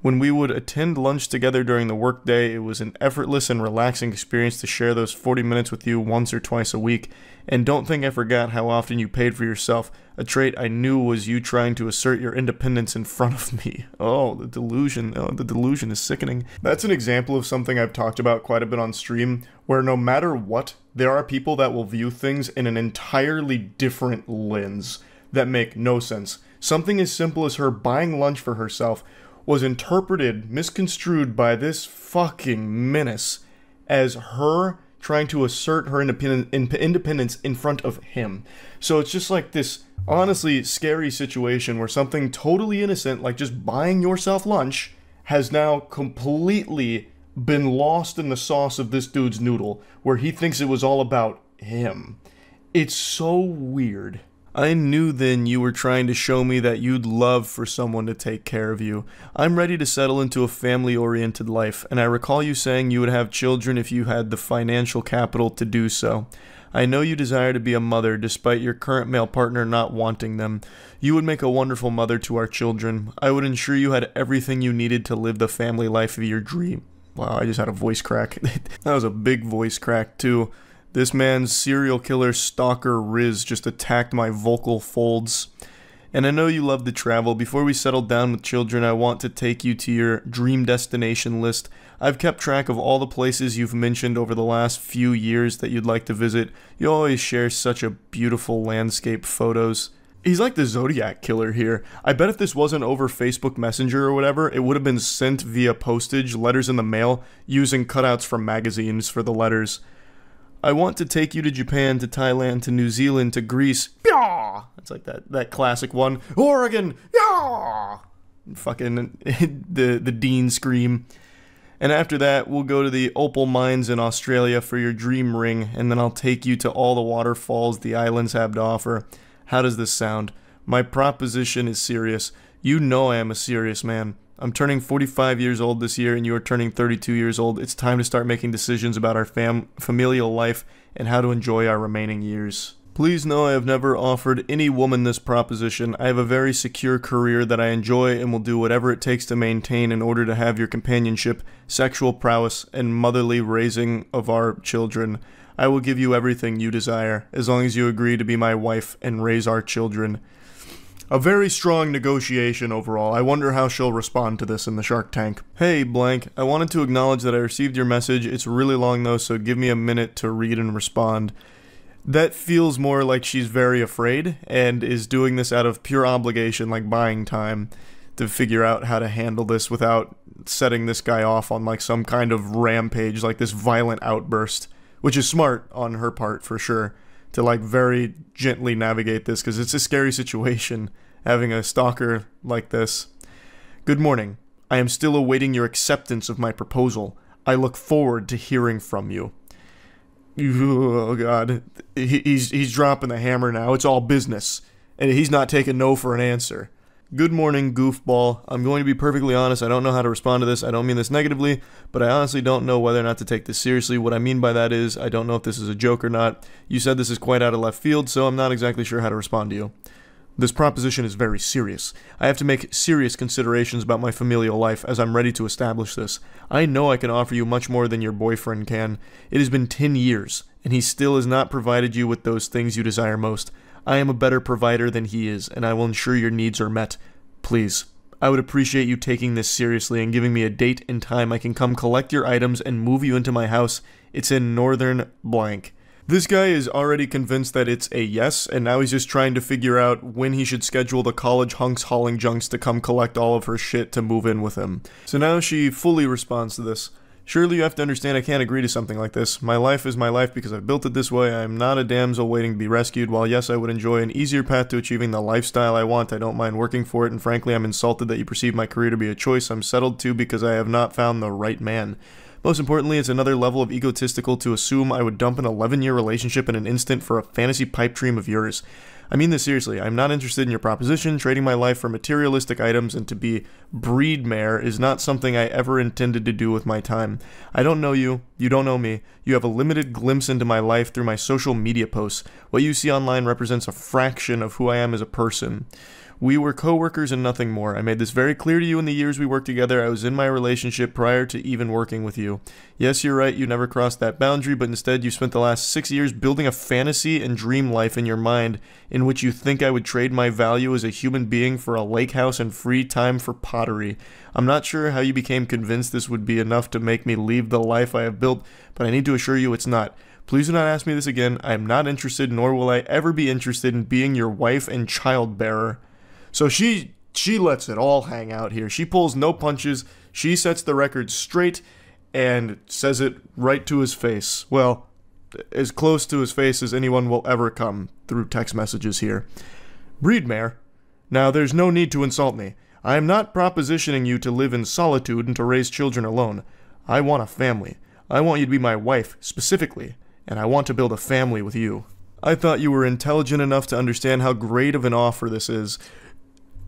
When we would attend lunch together during the workday, it was an effortless and relaxing experience to share those 40 minutes with you once or twice a week. And don't think I forgot how often you paid for yourself, a trait I knew was you trying to assert your independence in front of me. Oh, the delusion. Oh, the delusion is sickening. That's an example of something I've talked about quite a bit on stream, where no matter what, there are people that will view things in an entirely different lens that make no sense. Something as simple as her buying lunch for herself was interpreted, misconstrued by this fucking menace as her trying to assert her independence in front of him. So it's just like this honestly scary situation where something totally innocent, like just buying yourself lunch, has now completely been lost in the sauce of this dude's noodle, where he thinks it was all about him. It's so weird. I knew then you were trying to show me that you'd love for someone to take care of you. I'm ready to settle into a family-oriented life, and I recall you saying you would have children if you had the financial capital to do so. I know you desire to be a mother, despite your current male partner not wanting them. You would make a wonderful mother to our children. I would ensure you had everything you needed to live the family life of your dream. Wow, I just had a voice crack. That was a big voice crack, too. This man's serial killer stalker Riz just attacked my vocal folds. And I know you love to travel. Before we settle down with children, I want to take you to your dream destination list. I've kept track of all the places you've mentioned over the last few years that you'd like to visit. You always share such a beautiful landscape photos. He's like the Zodiac killer here. I bet if this wasn't over Facebook Messenger or whatever, it would have been sent via postage, letters in the mail, using cutouts from magazines for the letters. I want to take you to Japan, to Thailand, to New Zealand, to Greece. Yaw! It's like that classic one. Oregon! Yaw! Fucking the Dean scream. And after that, we'll go to the opal mines in Australia for your dream ring, and then I'll take you to all the waterfalls the islands have to offer. How does this sound? My proposition is serious. You know I am a serious man. I'm turning 45 years old this year, and you are turning 32 years old. It's time to start making decisions about our familial life and how to enjoy our remaining years. Please know I have never offered any woman this proposition. I have a very secure career that I enjoy and will do whatever it takes to maintain in order to have your companionship, sexual prowess, and motherly raising of our children. I will give you everything you desire, as long as you agree to be my wife and raise our children. A very strong negotiation overall. I wonder how she'll respond to this in the Shark Tank. Hey, blank. I wanted to acknowledge that I received your message. It's really long though, so give me a minute to read and respond. That feels more like she's very afraid and is doing this out of pure obligation, like buying time, to figure out how to handle this without setting this guy off on like some kind of rampage, like this violent outburst, which is smart on her part for sure, to like very gently navigate this, because it's a scary situation having a stalker like this. Good morning. I am still awaiting your acceptance of my proposal. I look forward to hearing from you. Oh god, he's dropping the hammer now. It's all business, and he's not taking no for an answer. Good morning, goofball. I'm going to be perfectly honest, I don't know how to respond to this. I don't mean this negatively, but I honestly don't know whether or not to take this seriously. What I mean by that is, I don't know if this is a joke or not. You said this is quite out of left field, so I'm not exactly sure how to respond to you. This proposition is very serious. I have to make serious considerations about my familial life as I'm ready to establish this. I know I can offer you much more than your boyfriend can. It has been 10 years, and he still has not provided you with those things you desire most. I am a better provider than he is, and I will ensure your needs are met. Please, I would appreciate you taking this seriously and giving me a date and time I can come collect your items and move you into my house. It's in northern blank. This guy is already convinced that it's a yes, and now he's just trying to figure out when he should schedule the college hunks hauling junks to come collect all of her shit to move in with him. So now she fully responds to this. Surely you have to understand I can't agree to something like this. My life is my life because I've built it this way. I am not a damsel waiting to be rescued. While yes, I would enjoy an easier path to achieving the lifestyle I want, I don't mind working for it, and frankly I'm insulted that you perceive my career to be a choice I'm settled to because I have not found the right man. Most importantly, it's another level of egotistical to assume I would dump an 11-year relationship in an instant for a fantasy pipe dream of yours. I mean this seriously. I'm not interested in your proposition. Trading my life for materialistic items and to be breed mare is not something I ever intended to do with my time. I don't know you. You don't know me. You have a limited glimpse into my life through my social media posts. What you see online represents a fraction of who I am as a person. We were co-workers and nothing more. I made this very clear to you in the years we worked together. I was in my relationship prior to even working with you. Yes, you're right, you never crossed that boundary, but instead you spent the last 6 years building a fantasy and dream life in your mind in which you think I would trade my value as a human being for a lake house and free time for pottery. I'm not sure how you became convinced this would be enough to make me leave the life I have built, but I need to assure you it's not. Please do not ask me this again. I am not interested, nor will I ever be interested in being your wife and child bearer. So she lets it all hang out here. She pulls no punches. She sets the record straight and says it right to his face. Well, as close to his face as anyone will ever come through text messages here. Breedmare. Now, there's no need to insult me. I am not propositioning you to live in solitude and to raise children alone. I want a family. I want you to be my wife, specifically, and I want to build a family with you. I thought you were intelligent enough to understand how great of an offer this is.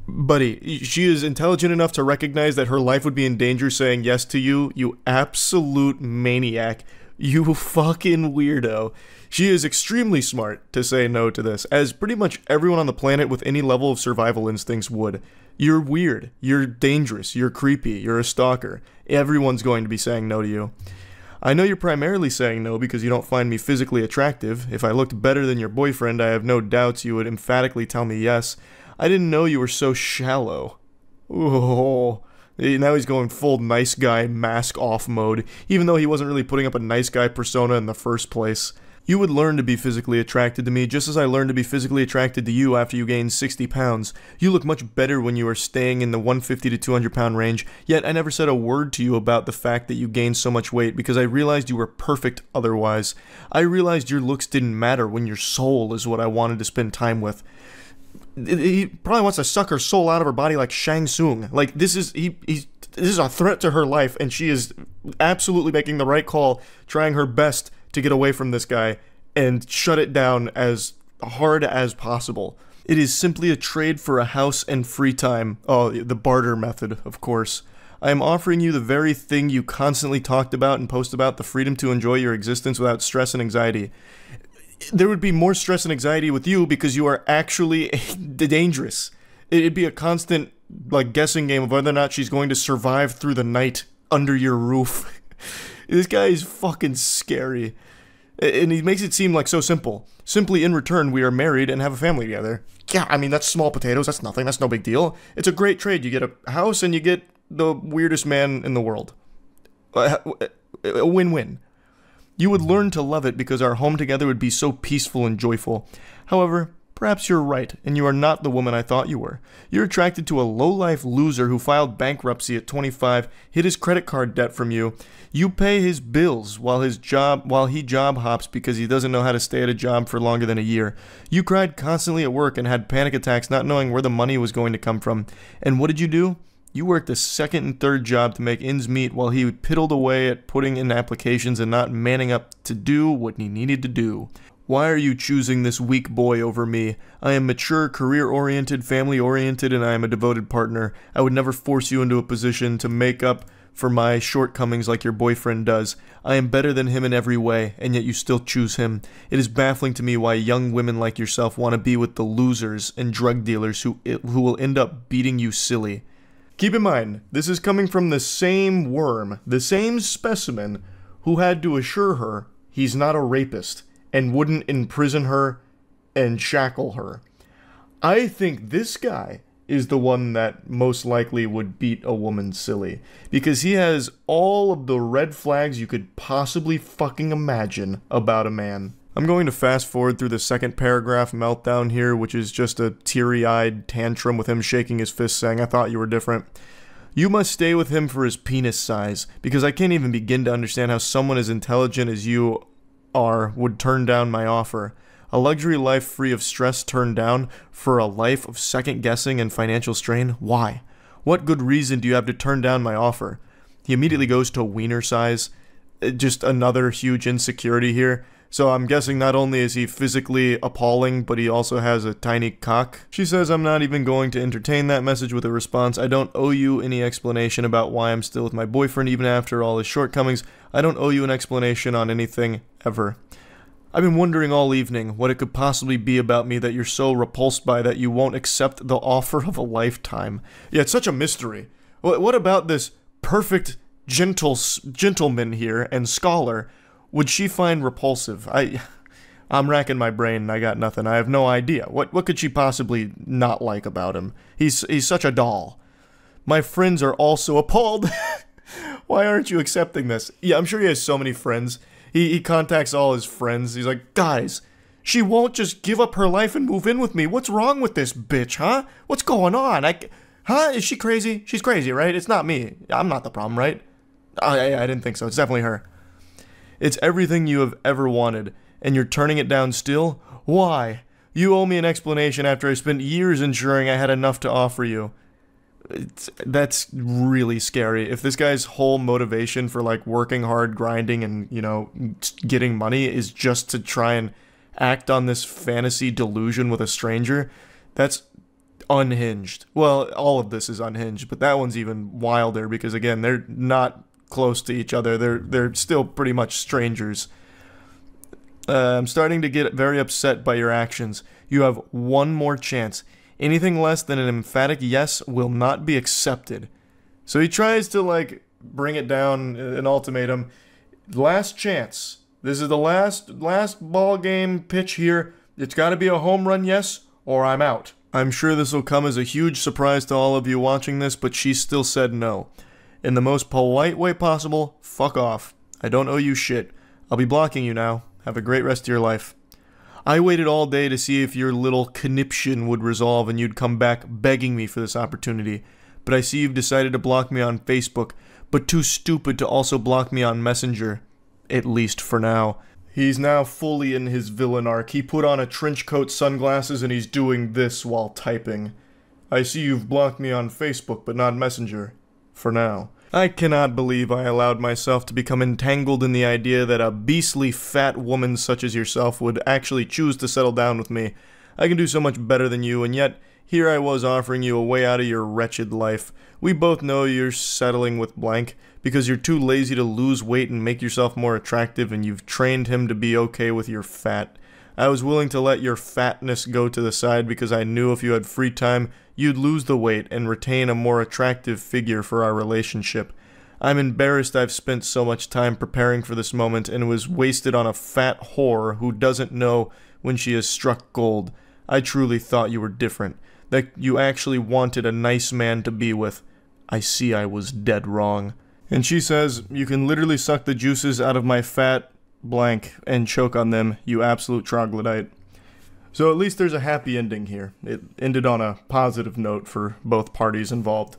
Buddy, she is intelligent enough to recognize that her life would be in danger saying yes to you, you absolute maniac. You fucking weirdo. She is extremely smart to say no to this, as pretty much everyone on the planet with any level of survival instincts would. You're weird, you're dangerous, you're creepy, you're a stalker. Everyone's going to be saying no to you. I know you're primarily saying no because you don't find me physically attractive. If I looked better than your boyfriend, I have no doubts you would emphatically tell me yes. I didn't know you were so shallow. Oh, now he's going full nice guy mask off mode, even though he wasn't really putting up a nice guy persona in the first place. You would learn to be physically attracted to me just as I learned to be physically attracted to you after you gained 60 pounds. You look much better when you are staying in the 150 to 200 pound range, yet I never said a word to you about the fact that you gained so much weight because I realized you were perfect otherwise. I realized your looks didn't matter when your soul is what I wanted to spend time with. He probably wants to suck her soul out of her body like Shang Tsung. Like, this is a threat to her life, and she is absolutely making the right call, trying her best to get away from this guy and shut it down as hard as possible. It is simply a trade for a house and free time. Oh, the barter method, of course. I am offering you the very thing you constantly talked about and post about, the freedom to enjoy your existence without stress and anxiety. There would be more stress and anxiety with you because you are actually dangerous. It'd be a constant, like, guessing game of whether or not she's going to survive through the night under your roof. This guy is fucking scary. And he makes it seem like so simple. Simply, in return, we are married and have a family together. Yeah, I mean, that's small potatoes. That's nothing. That's no big deal. It's a great trade. You get a house and you get the weirdest man in the world. A win-win. You would learn to love it because our home together would be so peaceful and joyful. However, perhaps you're right, and you are not the woman I thought you were. You're attracted to a low-life loser who filed bankruptcy at 25, hid his credit card debt from you. You pay his bills while he job hops because he doesn't know how to stay at a job for longer than a year. You cried constantly at work and had panic attacks not knowing where the money was going to come from. And what did you do? You worked a second and third job to make ends meet while he piddled away at putting in applications and not manning up to do what he needed to do. Why are you choosing this weak boy over me? I am mature, career-oriented, family-oriented, and I am a devoted partner. I would never force you into a position to make up for my shortcomings like your boyfriend does. I am better than him in every way, and yet you still choose him. It is baffling to me why young women like yourself want to be with the losers and drug dealers who will end up beating you silly. Keep in mind, this is coming from the same worm, the same specimen, who had to assure her he's not a rapist and wouldn't imprison her and shackle her. I think this guy is the one that most likely would beat a woman silly, because he has all of the red flags you could possibly fucking imagine about a man. I'm going to fast forward through the second paragraph meltdown here, which is just a teary-eyed tantrum with him shaking his fist saying, "I thought you were different." You must stay with him for his penis size, because I can't even begin to understand how someone as intelligent as you are would turn down my offer. A luxury life free of stress turned down for a life of second guessing and financial strain? Why? What good reason do you have to turn down my offer? He immediately goes to wiener size. Just another huge insecurity here. So I'm guessing not only is he physically appalling, but he also has a tiny cock. She says, "I'm not even going to entertain that message with a response. I don't owe you any explanation about why I'm still with my boyfriend even after all his shortcomings. I don't owe you an explanation on anything, ever. I've been wondering all evening what it could possibly be about me that you're so repulsed by that you won't accept the offer of a lifetime." Yeah, it's such a mystery. What about this perfect gentleman here and scholar would she find repulsive? I'm racking my brain and I got nothing. I have no idea. What could she possibly not like about him? He's such a doll. My friends are also appalled. Why aren't you accepting this? Yeah, I'm sure he has so many friends. He contacts all his friends. He's like, "Guys, she won't just give up her life and move in with me. What's wrong with this bitch, huh? What's going on? Huh? Is she crazy? She's crazy, right? It's not me. I'm not the problem, right?" I didn't think so. It's definitely her. It's everything you have ever wanted, and you're turning it down still? Why? You owe me an explanation after I spent years ensuring I had enough to offer you. That's really scary. If this guy's whole motivation for, like, working hard, grinding, and, you know, getting money is just to try and act on this fantasy delusion with a stranger, that's unhinged. Well, all of this is unhinged, but that one's even wilder because, again, they're not close to each other. They're still pretty much strangers. I'm starting to get very upset by your actions. You have one more chance. Anything less than an emphatic yes will not be accepted. So he tries to, like, bring it down, an ultimatum. Last chance. This is the last ball game pitch here. It's got to be a home run yes, or I'm out. I'm sure this will come as a huge surprise to all of you watching this, but she still said no. In the most polite way possible, fuck off. I don't owe you shit. I'll be blocking you now. Have a great rest of your life. I waited all day to see if your little conniption would resolve and you'd come back begging me for this opportunity. But I see you've decided to block me on Facebook, but too stupid to also block me on Messenger. At least for now. He's now fully in his villain arc. He put on a trench coat, sunglasses, and he's doing this while typing. I see you've blocked me on Facebook, but not Messenger. For now. I cannot believe I allowed myself to become entangled in the idea that a beastly fat woman such as yourself would actually choose to settle down with me. I can do so much better than you, and yet here I was offering you a way out of your wretched life. We both know you're settling with blank because you're too lazy to lose weight and make yourself more attractive, and you've trained him to be okay with your fat. I was willing to let your fatness go to the side because I knew if you had free time, you'd lose the weight and retain a more attractive figure for our relationship. I'm embarrassed I've spent so much time preparing for this moment and was wasted on a fat whore who doesn't know when she has struck gold. I truly thought you were different, that you actually wanted a nice man to be with. I see I was dead wrong. And she says, you can literally suck the juices out of my fat blank and choke on them, you absolute troglodyte. So at least there's a happy ending here. It ended on a positive note for both parties involved.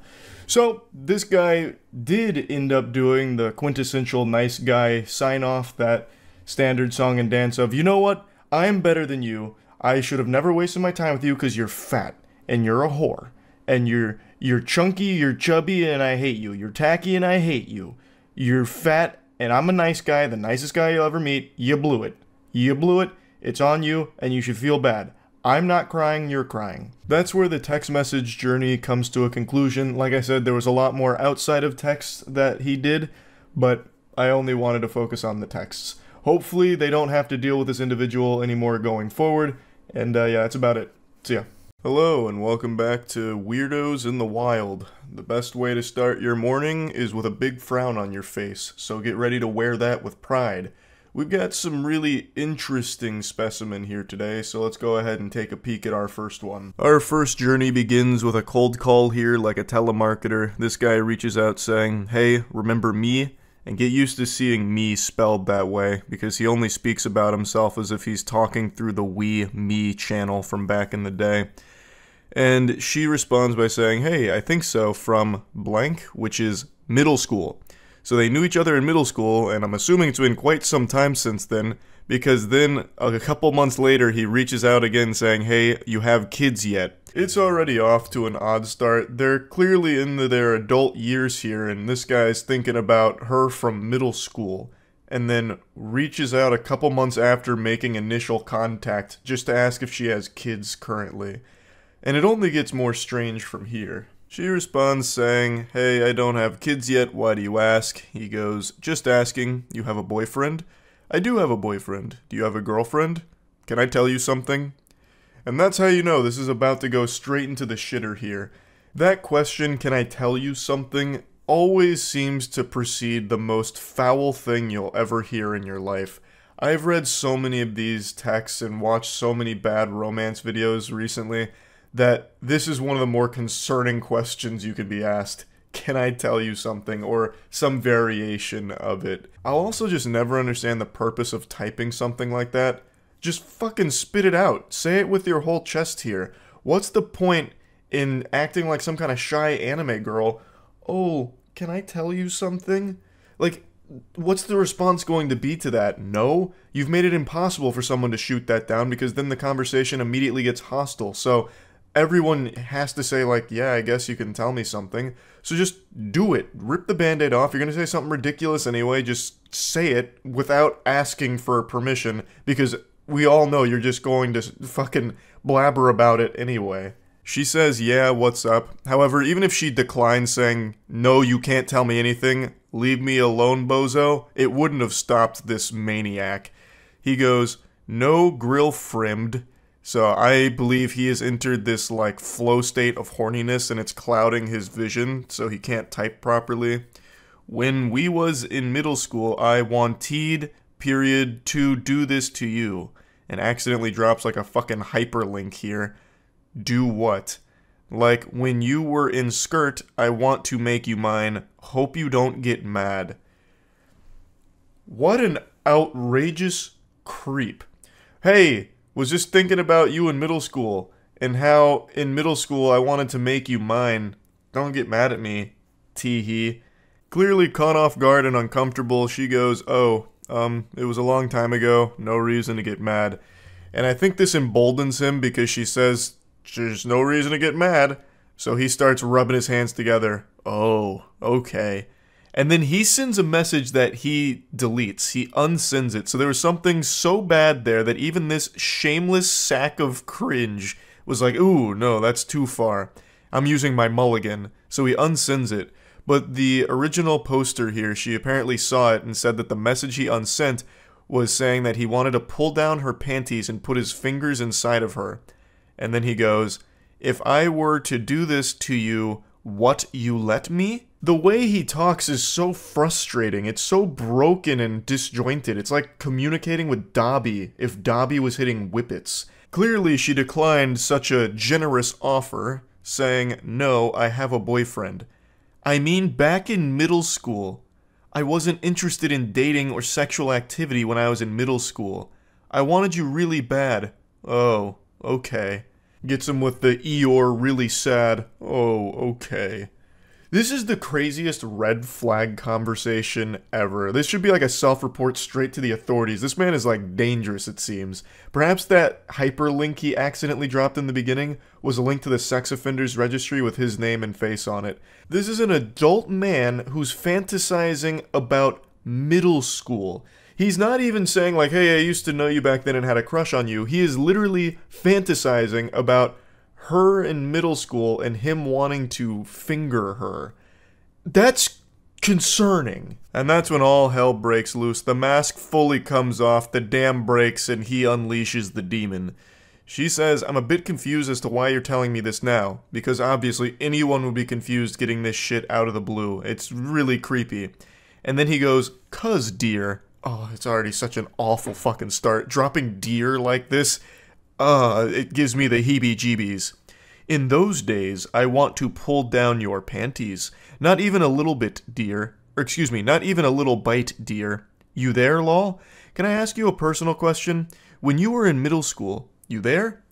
So this guy did end up doing the quintessential nice guy sign-off, that standard song and dance of, you know what, I'm better than you. I should have never wasted my time with you because you're fat, and you're a whore, and you're chunky, you're chubby, and I hate you. You're tacky, and I hate you. You're fat, and I'm a nice guy, the nicest guy you'll ever meet. You blew it. You blew it. It's on you, and you should feel bad. I'm not crying, you're crying. That's where the text message journey comes to a conclusion. Like I said, there was a lot more outside of text that he did, but I only wanted to focus on the texts. Hopefully they don't have to deal with this individual anymore going forward, and yeah, that's about it. See ya. Hello, and welcome back to Weirdos in the Wild. The best way to start your morning is with a big frown on your face, so get ready to wear that with pride. We've got some really interesting specimen here today, so let's go ahead and take a peek at our first one. Our first journey begins with a cold call here like a telemarketer. This guy reaches out saying, hey, remember me? And get used to seeing me spelled that way, because he only speaks about himself as if he's talking through the We Me channel from back in the day. And she responds by saying, hey, I think so, from blank, which is middle school. So they knew each other in middle school, and I'm assuming it's been quite some time since then, because then a couple months later he reaches out again saying, hey, you have kids yet? It's already off to an odd start. They're clearly into their adult years here, and this guy's thinking about her from middle school, and then reaches out a couple months after making initial contact just to ask if she has kids currently. And it only gets more strange from here. She responds saying, hey, I don't have kids yet, why do you ask? He goes, just asking, you have a boyfriend? I do have a boyfriend. Do you have a girlfriend? Can I tell you something? And that's how you know this is about to go straight into the shitter here. That question, can I tell you something, always seems to precede the most foul thing you'll ever hear in your life. I've read so many of these texts and watched so many bad romance videos recently that this is one of the more concerning questions you could be asked. Can I tell you something? Or some variation of it. I'll also just never understand the purpose of typing something like that. Just fucking spit it out. Say it with your whole chest here. What's the point in acting like some kind of shy anime girl? Oh, can I tell you something? Like, what's the response going to be to that? No? You've made it impossible for someone to shoot that down because then the conversation immediately gets hostile. So everyone has to say, like, yeah, I guess you can tell me something. So just do it. Rip the band-aid off. You're going to say something ridiculous anyway. Just say it without asking for permission, because we all know you're just going to fucking blabber about it anyway. She says, yeah, what's up? However, even if she declines saying, no, you can't tell me anything, leave me alone, bozo, it wouldn't have stopped this maniac. He goes, no grill frimmed. So I believe he has entered this, like, flow state of horniness and it's clouding his vision so he can't type properly. When we was in middle school, I wanted, period, to do this to you. And accidentally drops, like, a fucking hyperlink here. Do what? Like, when you were in skirt, I want to make you mine. Hope you don't get mad. What an outrageous Creep. Hey, was just thinking about you in middle school, and how in middle school I wanted to make you mine. Don't get mad at me, tee-hee. Clearly caught off guard and uncomfortable, she goes, oh, it was a long time ago, no reason to get mad. And I think this emboldens him because she says, there's no reason to get mad. So he starts rubbing his hands together. Oh, okay. And then he sends a message that he deletes. He unsends it. So there was something so bad there that even this shameless sack of cringe was like, ooh, no, that's too far. I'm using my mulligan. So he unsends it. But the original poster here, she apparently saw it and said that the message he unsent was saying that he wanted to pull down her panties and put his fingers inside of her. And then he goes, if I were to do this to you, what, you let me? The way he talks is so frustrating. It's so broken and disjointed. It's like communicating with Dobby if Dobby was hitting whippets. Clearly she declined such a generous offer, saying, no, I have a boyfriend. I mean, back in middle school. I wasn't interested in dating or sexual activity when I was in middle school. I wanted you really bad. Oh, okay. Gets him with the Eeyore really sad. Oh, okay. This is the craziest red flag conversation ever. This should be like a self-report straight to the authorities. This man is like dangerous, it seems. Perhaps that hyperlink he accidentally dropped in the beginning was a link to the sex offenders registry with his name and face on it. This is an adult man who's fantasizing about middle school. He's not even saying like, hey, I used to know you back then and had a crush on you. He is literally fantasizing about her in middle school and him wanting to finger her. That's concerning. And that's when all hell breaks loose. The mask fully comes off, the dam breaks, and he unleashes the demon. She says, I'm a bit confused as to why you're telling me this now, because obviously anyone would be confused getting this shit out of the blue. It's really creepy. And then he goes, 'cause dear. Oh, it's already such an awful fucking start. Dropping dear like this, it gives me the heebie-jeebies. In those days, I want to pull down your panties. Not even a little bit, dear. Or excuse me, not even a little bite, dear. You there, lol? Can I ask you a personal question? When you were in middle school, you there?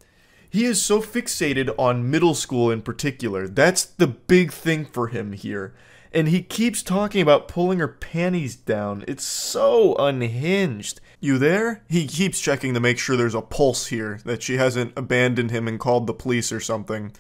He is so fixated on middle school in particular. That's the big thing for him here. And he keeps talking about pulling her panties down. It's so unhinged. You there? He keeps checking to make sure there's a pulse here, that she hasn't abandoned him and called the police or something.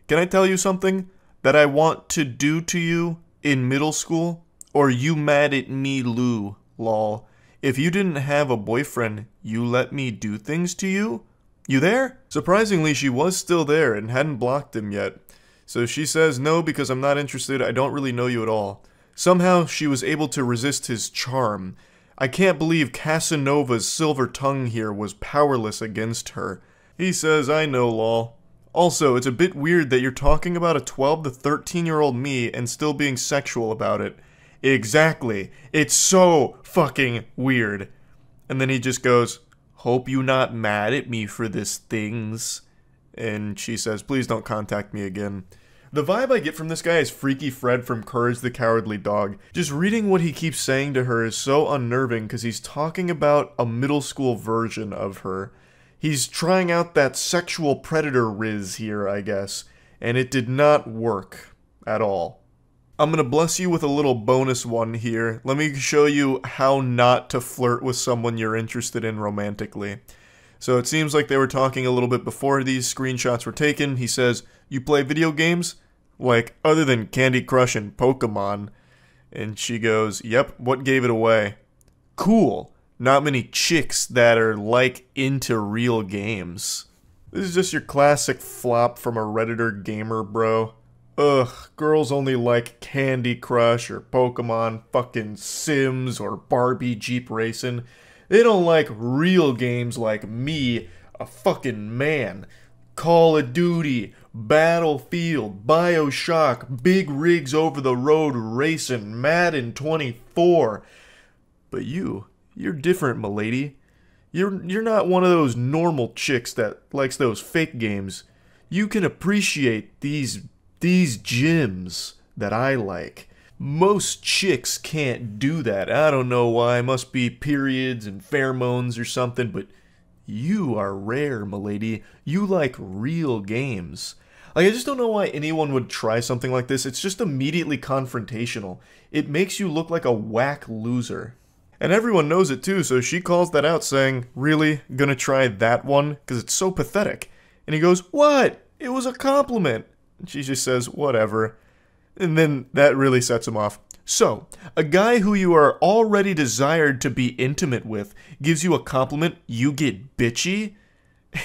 Can I tell you something that I want to do to you in middle school? Or you mad at me, Lou, lol. If you didn't have a boyfriend, you let me do things to you? You there? Surprisingly, she was still there and hadn't blocked him yet. So she says, no, because I'm not interested, I don't really know you at all. Somehow, she was able to resist his charm. I can't believe Casanova's silver tongue here was powerless against her. He says, I know, lol. Also, it's a bit weird that you're talking about a 12 to 13-year-old me and still being sexual about it. Exactly. It's so fucking weird. And then he just goes, hope you not mad at me for this things. And she says, please don't contact me again. The vibe I get from this guy is Freaky Fred from Courage the Cowardly Dog. Just reading what he keeps saying to her is so unnerving because he's talking about a middle school version of her. He's trying out that sexual predator riz here, I guess, and it did not work at all. I'm gonna bless you with a little bonus one here. Let me show you how not to flirt with someone you're interested in romantically. So it seems like they were talking a little bit before these screenshots were taken. He says, you play video games? Like, other than Candy Crush and Pokemon. And she goes, yep, what gave it away? Cool. Not many chicks that are, like, into real games. This is just your classic flop from a Redditor gamer, bro. Ugh, girls only like Candy Crush or Pokemon, fucking Sims or Barbie Jeep Racing. They don't like real games like me, a fucking man. Call of Duty, Battlefield, BioShock, big rigs over the road racing, Madden 24. But you're different, m'lady. You're not one of those normal chicks that likes those fake games. You can appreciate these gems that I like. Most chicks can't do that. I don't know why. Must be periods and pheromones or something, but you are rare, milady. You like real games. Like, I just don't know why anyone would try something like this. It's just immediately confrontational. It makes you look like a whack loser. And everyone knows it too, so she calls that out saying, "Really? Gonna try that one? Because it's so pathetic." And he goes, "What? It was a compliment." And she just says, "Whatever." And then that really sets him off. So, a guy who you are already desired to be intimate with gives you a compliment, you get bitchy,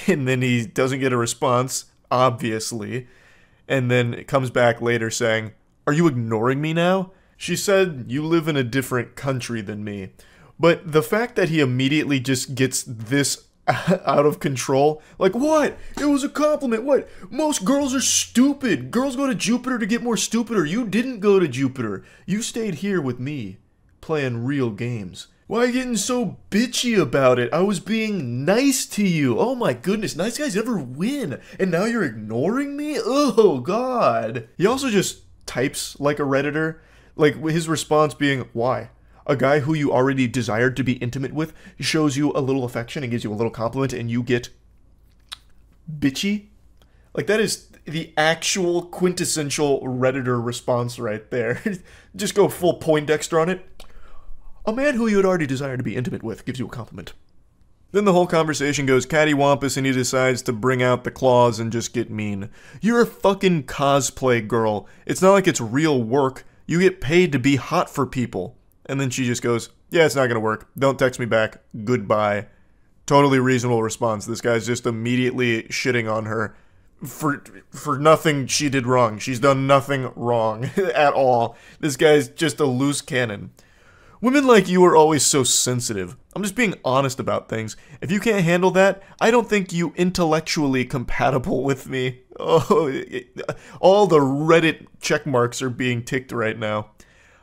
and then he doesn't get a response, obviously, and then it comes back later saying, "Are you ignoring me now?" She said, "You live in a different country than me." But the fact that he immediately just gets this out of control, like, "What? It was a compliment. What? Most girls are stupid. Girls go to Jupiter to get more stupider. You didn't go to Jupiter. You stayed here with me, playing real games. Why are you getting so bitchy about it? I was being nice to you. Oh my goodness, nice guys never win. And now you're ignoring me? Oh God." He also just types like a Redditor, like his response being, "Why? A guy who you already desired to be intimate with shows you a little affection and gives you a little compliment and you get bitchy?" Like, that is the actual quintessential Redditor response right there. Just go full Poindexter on it. A man who you had already desired to be intimate with gives you a compliment. Then the whole conversation goes cattywampus and he decides to bring out the claws and just get mean. "You're a fucking cosplay girl. It's not like it's real work. You get paid to be hot for people." And then she just goes, "Yeah, it's not gonna work. Don't text me back. Goodbye." Totally reasonable response. This guy's just immediately shitting on her for nothing she did wrong. She's done nothing wrong at all. This guy's just a loose cannon. "Women like you are always so sensitive. I'm just being honest about things. If you can't handle that, I don't think you intellectually compatible with me." Oh, all the Reddit check marks are being ticked right now.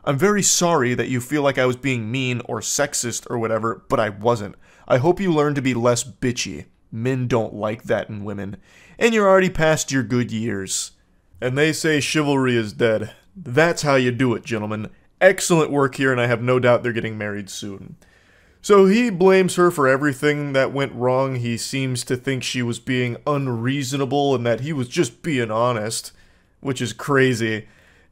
"I'm very sorry that you feel like I was being mean or sexist or whatever, but I wasn't. I hope you learn to be less bitchy. Men don't like that in women. And you're already past your good years." And they say chivalry is dead. That's how you do it, gentlemen. Excellent work here, and I have no doubt they're getting married soon. So he blames her for everything that went wrong. He seems to think she was being unreasonable and that he was just being honest, which is crazy.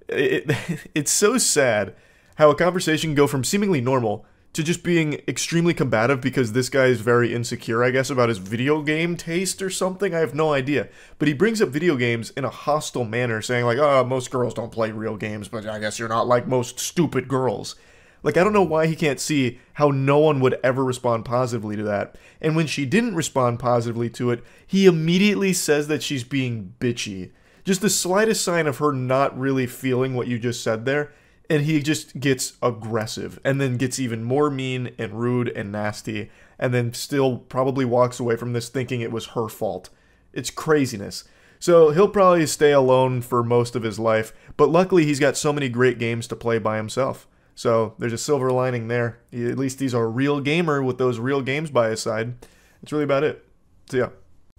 It's so sad how a conversation can go from seemingly normal to just being extremely combative because this guy is very insecure, I guess, about his video game taste or something. I have no idea. But he brings up video games in a hostile manner, saying like, "Oh, most girls don't play real games, but I guess you're not like most stupid girls." Like, I don't know why he can't see how no one would ever respond positively to that. And when she didn't respond positively to it, he immediately says that she's being bitchy. Just the slightest sign of her not really feeling what you just said there, and he just gets aggressive, and then gets even more mean and rude and nasty, and then still probably walks away from this thinking it was her fault. It's craziness. So he'll probably stay alone for most of his life, but luckily he's got so many great games to play by himself. So there's a silver lining there. At least he's a real gamer with those real games by his side. That's really about it. So yeah.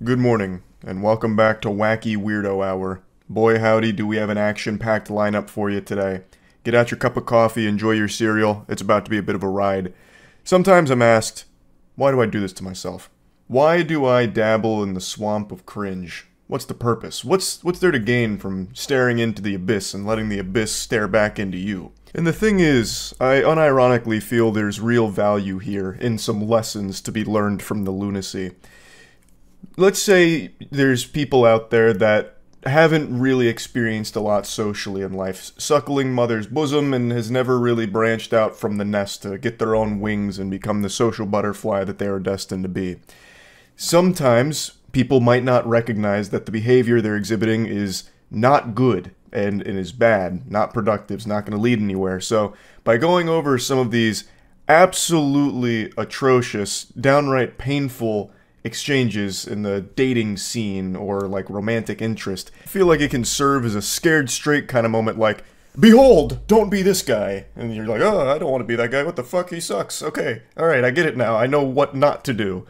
Good morning, and welcome back to Wacky Weirdo Hour. Boy howdy, do we have an action-packed lineup for you today. Get out your cup of coffee, enjoy your cereal. It's about to be a bit of a ride. Sometimes I'm asked, why do I do this to myself? Why do I dabble in the swamp of cringe? What's the purpose? What's there to gain from staring into the abyss and letting the abyss stare back into you? And the thing is, I unironically feel there's real value here in some lessons to be learned from the lunacy. Let's say there's people out there that haven't really experienced a lot socially in life, suckling mother's bosom, and has never really branched out from the nest to get their own wings and become the social butterfly that they are destined to be. Sometimes people might not recognize that the behavior they're exhibiting is not good and is bad, not productive, it's not going to lead anywhere. So by going over some of these absolutely atrocious, downright painful exchanges in the dating scene or like romantic interest, I feel like it can serve as a scared straight kind of moment, like, behold, don't be this guy. And you're like, oh, I don't want to be that guy. What the fuck? He sucks. Okay. All right. I get it now. I know what not to do.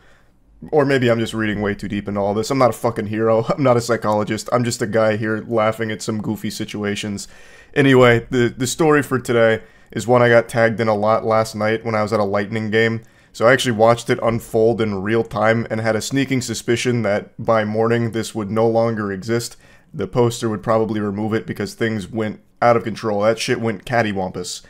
Or maybe I'm just reading way too deep into all this. I'm not a fucking hero. I'm not a psychologist. I'm just a guy here laughing at some goofy situations. Anyway, the story for today is one I got tagged in a lot last night when I was at a Lightning game. So I actually watched it unfold in real time and had a sneaking suspicion that by morning this would no longer exist. The poster would probably remove it because things went out of control. That shit went cattywampus.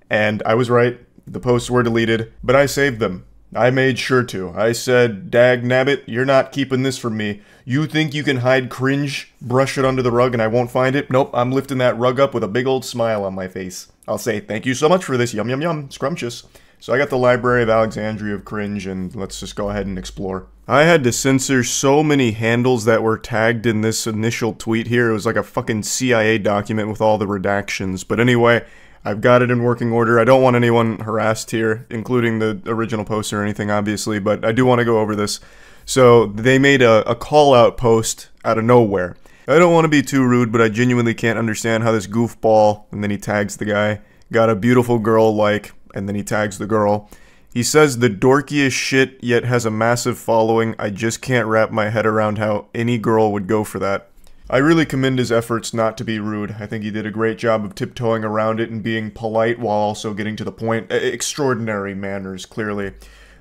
And I was right. The posts were deleted, but I saved them. I made sure to. I said, dag nabbit, you're not keeping this from me. You think you can hide cringe, brush it under the rug, and I won't find it? Nope, I'm lifting that rug up with a big old smile on my face. I'll say, thank you so much for this, yum yum yum, scrumptious. So I got the Library of Alexandria of Cringe, and let's just go ahead and explore. I had to censor so many handles that were tagged in this initial tweet here. It was like a fucking CIA document with all the redactions. But anyway, I've got it in working order. I don't want anyone harassed here, including the original poster or anything, obviously, but I do want to go over this. So they made a call-out post out of nowhere. I don't want to be too rude, but I genuinely can't understand how this goofball, and then he tags the guy, got a beautiful girl like, and then he tags the girl. He says the dorkiest shit, yet has a massive following. I just can't wrap my head around how any girl would go for that. I really commend his efforts not to be rude. I think he did a great job of tiptoeing around it and being polite while also getting to the point. Extraordinary manners, clearly.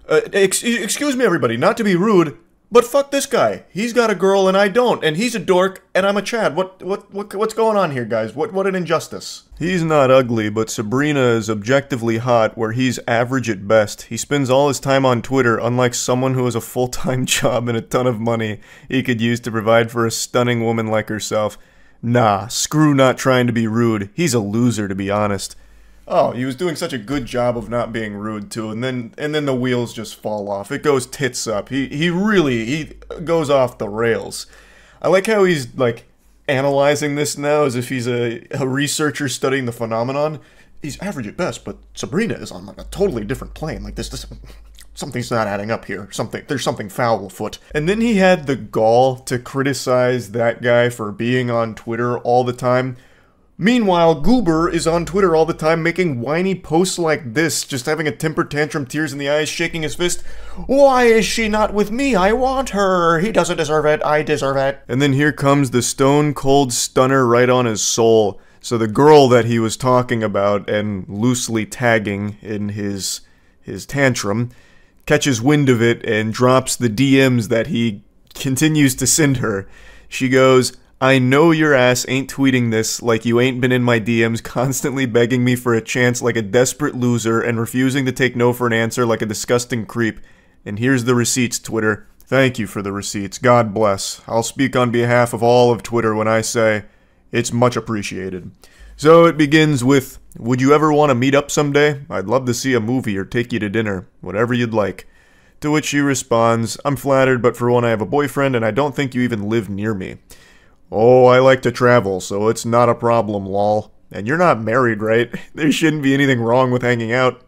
Excuse me, everybody, not to be rude, but fuck this guy. He's got a girl and I don't, and he's a dork and I'm a Chad. What's going on here, guys? What an injustice. He's not ugly, but Sabrina is objectively hot, where he's average at best. He spends all his time on Twitter, unlike someone who has a full-time job and a ton of money he could use to provide for a stunning woman like herself. Nah, screw not trying to be rude. He's a loser, to be honest. Oh, he was doing such a good job of not being rude too, and then the wheels just fall off. It goes tits up. He really goes off the rails. I like how he's like analyzing this now as if he's a researcher studying the phenomenon. He's average at best, but Sabrina is on like a totally different plane. Like this something's not adding up here. There's something foul afoot. And then he had the gall to criticize that guy for being on Twitter all the time. Meanwhile, Goober is on Twitter all the time making whiny posts like this, just having a temper tantrum, tears in the eyes, shaking his fist. Why is she not with me? I want her. He doesn't deserve it. I deserve it. And then here comes the stone cold stunner right on his soul. So the girl that he was talking about and loosely tagging in his tantrum catches wind of it and drops the DMs that he continues to send her. She goes, I know your ass ain't tweeting this like you ain't been in my DMs constantly begging me for a chance like a desperate loser and refusing to take no for an answer like a disgusting creep. And here's the receipts, Twitter. Thank you for the receipts. God bless. I'll speak on behalf of all of Twitter when I say it's much appreciated. So it begins with, would you ever want to meet up someday? I'd love to see a movie or take you to dinner. Whatever you'd like. To which she responds, I'm flattered, but for one I have a boyfriend and I don't think you even live near me. Oh, I like to travel, so it's not a problem, lol. And you're not married, right? There shouldn't be anything wrong with hanging out.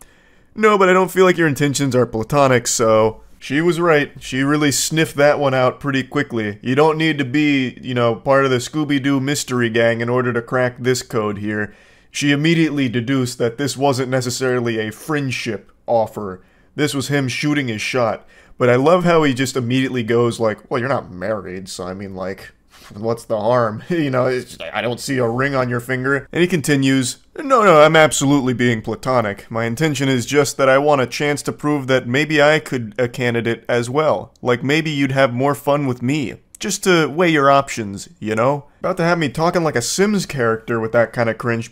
No, but I don't feel like your intentions are platonic, so... She was right. She really sniffed that one out pretty quickly. You don't need to be, part of the Scooby-Doo mystery gang in order to crack this code here. She immediately deduced that this wasn't necessarily a friendship offer. This was him shooting his shot. But I love how he just immediately goes like, well, you're not married, so I mean, like... What's the harm? I don't see a ring on your finger. And he continues, No, I'm absolutely being platonic. My intention is just that I want a chance to prove that maybe I could a candidate as well. Like maybe you'd have more fun with me. Just to weigh your options, About to have me talking like a Sims character with that kind of cringe.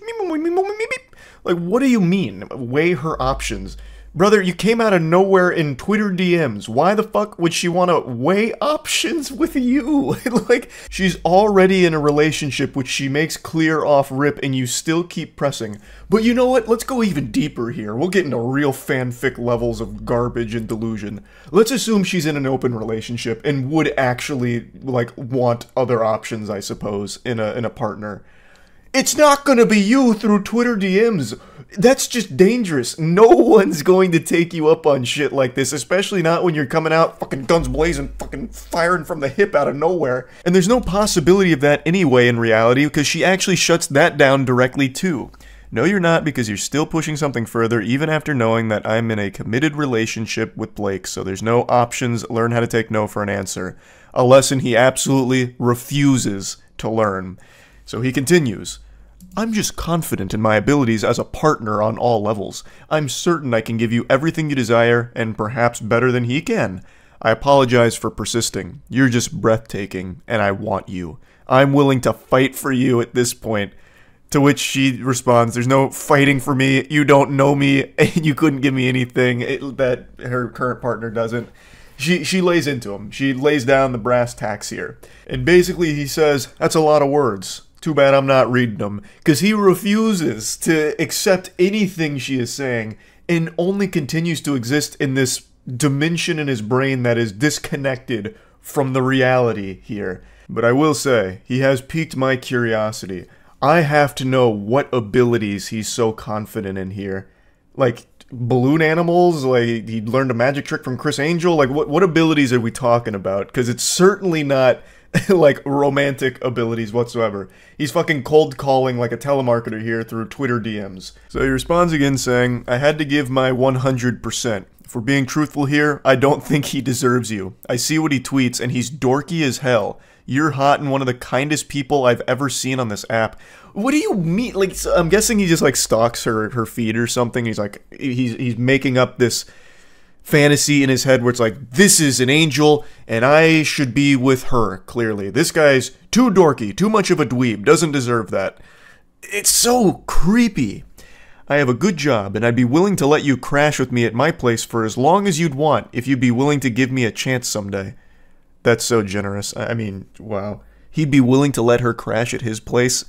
Like, what do you mean? Weigh her options? Brother, you came out of nowhere in Twitter DMs. Why the fuck would she want to weigh options with you? Like, she's already in a relationship which she makes clear off rip and you still keep pressing. But you know what? Let's go even deeper here. We'll get into real fanfic levels of garbage and delusion. Let's assume she's in an open relationship and would actually, want other options, I suppose, in a partner. It's not gonna be you through Twitter DMs. That's just dangerous. No one's going to take you up on shit like this, especially not when you're coming out fucking guns blazing, fucking firing from the hip out of nowhere. And there's no possibility of that anyway in reality, because she actually shuts that down directly too. No, you're not, because you're still pushing something further, even after knowing that I'm in a committed relationship with Blake, so there's no options. Learn how to take no for an answer. A lesson he absolutely refuses to learn. So he continues. I'm just confident in my abilities as a partner on all levels. I'm certain I can give you everything you desire, and perhaps better than he can. I apologize for persisting. You're just breathtaking, and I want you. I'm willing to fight for you at this point. To which she responds, there's no fighting for me, you don't know me, and you couldn't give me anything that her current partner doesn't. She lays into him. She lays down the brass tacks here. And basically he says, that's a lot of words. Too bad I'm not reading them. Because he refuses to accept anything she is saying and only continues to exist in this dimension in his brain that is disconnected from the reality here. But I will say, he has piqued my curiosity. I have to know what abilities he's so confident in here. Like, balloon animals? Like, he learned a magic trick from Chris Angel? Like, what abilities are we talking about? Because it's certainly not, like, romantic abilities whatsoever. He's fucking cold calling like a telemarketer here through Twitter DMs. So he responds again saying, I had to give my 100%. If we're being truthful here, I don't think he deserves you. I see what he tweets, and he's dorky as hell. You're hot and one of the kindest people I've ever seen on this app. What do you mean? Like, I'm guessing he just, like, stalks her feed or something. He's like, he's making up this fantasy in his head where it's like, this is an angel, and I should be with her, clearly. This guy's too dorky, too much of a dweeb, doesn't deserve that. It's so creepy. I have a good job, and I'd be willing to let you crash with me at my place for as long as you'd want if you'd be willing to give me a chance someday. That's so generous. I mean, wow. He'd be willing to let her crash at his place?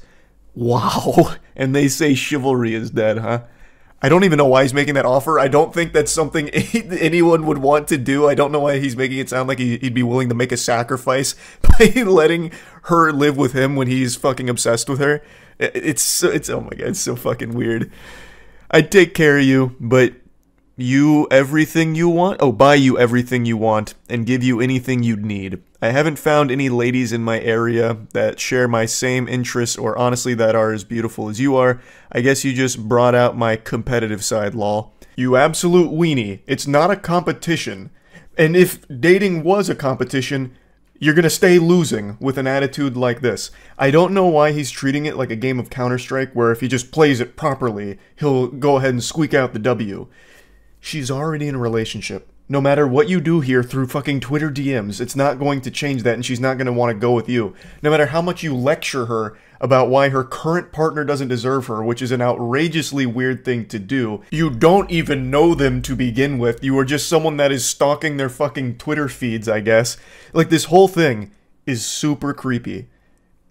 Wow. And they say chivalry is dead, huh? I don't even know why he's making that offer. I don't think that's something anyone would want to do. I don't know why he's making it sound like he'd be willing to make a sacrifice by letting her live with him when he's fucking obsessed with her. It's oh my god, it's so fucking weird. I'd take care of you, but you everything you want? Oh, buy you everything you want and give you anything you'd need. I haven't found any ladies in my area that share my same interests or honestly that are as beautiful as you are. I guess you just brought out my competitive side, lol. You absolute weenie. It's not a competition. And if dating was a competition, you're gonna stay losing with an attitude like this. I don't know why he's treating it like a game of Counter-Strike where if he just plays it properly, he'll go ahead and squeak out the W. She's already in a relationship. No matter what you do here through fucking Twitter DMs, it's not going to change that and she's not going to want to go with you. No matter how much you lecture her about why her current partner doesn't deserve her, which is an outrageously weird thing to do. You don't even know them to begin with. You are just someone that is stalking their fucking Twitter feeds, I guess. Like, this whole thing is super creepy.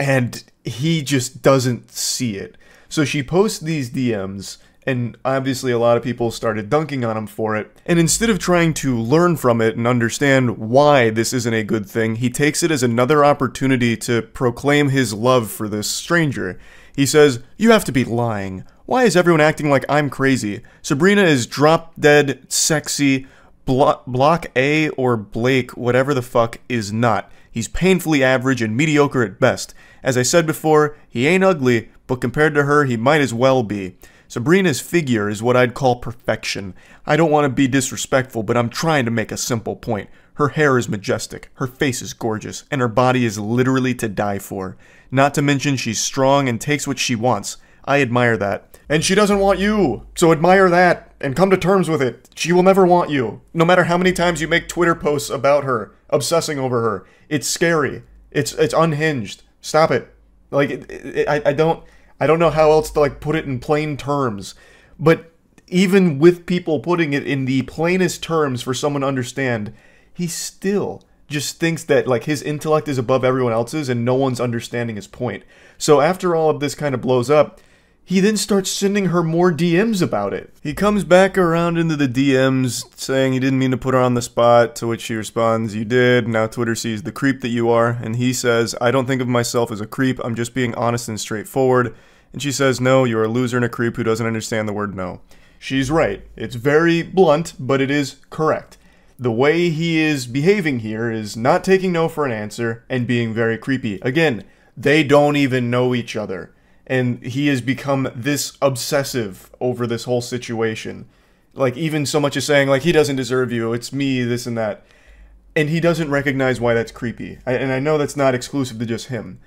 And he just doesn't see it. So she posts these DMs, and obviously a lot of people started dunking on him for it. And instead of trying to learn from it and understand why this isn't a good thing, he takes it as another opportunity to proclaim his love for this stranger. He says, "You have to be lying. Why is everyone acting like I'm crazy? Sabrina is drop-dead, sexy. Block A or Blake, whatever the fuck, is not. He's painfully average and mediocre at best. As I said before, he ain't ugly, but compared to her, he might as well be. Sabrina's figure is what I'd call perfection. I don't want to be disrespectful, but I'm trying to make a simple point. Her hair is majestic, her face is gorgeous, and her body is literally to die for. Not to mention she's strong and takes what she wants. I admire that. And she doesn't want you, so admire that, and come to terms with it. She will never want you. No matter how many times you make Twitter posts about her, obsessing over her. It's scary. It's unhinged. Stop it. Like, I don't know how else to, like, put it in plain terms. But even with people putting it in the plainest terms for someone to understand, he still just thinks that, like, his intellect is above everyone else's and no one's understanding his point. So after all of this kind of blows up, he then starts sending her more DMs about it. He comes back around into the DMs saying he didn't mean to put her on the spot, to which she responds, "You did, now Twitter sees the creep that you are." And he says, "I don't think of myself as a creep, I'm just being honest and straightforward." And she says, "No, you're a loser and a creep who doesn't understand the word no." She's right. It's very blunt, but it is correct. The way he is behaving here is not taking no for an answer and being very creepy. Again, they don't even know each other. and he has become this obsessive over this whole situation. Like, even so much as saying, like, he doesn't deserve you, it's me, this and that. And he doesn't recognize why that's creepy. And I know that's not exclusive to just him.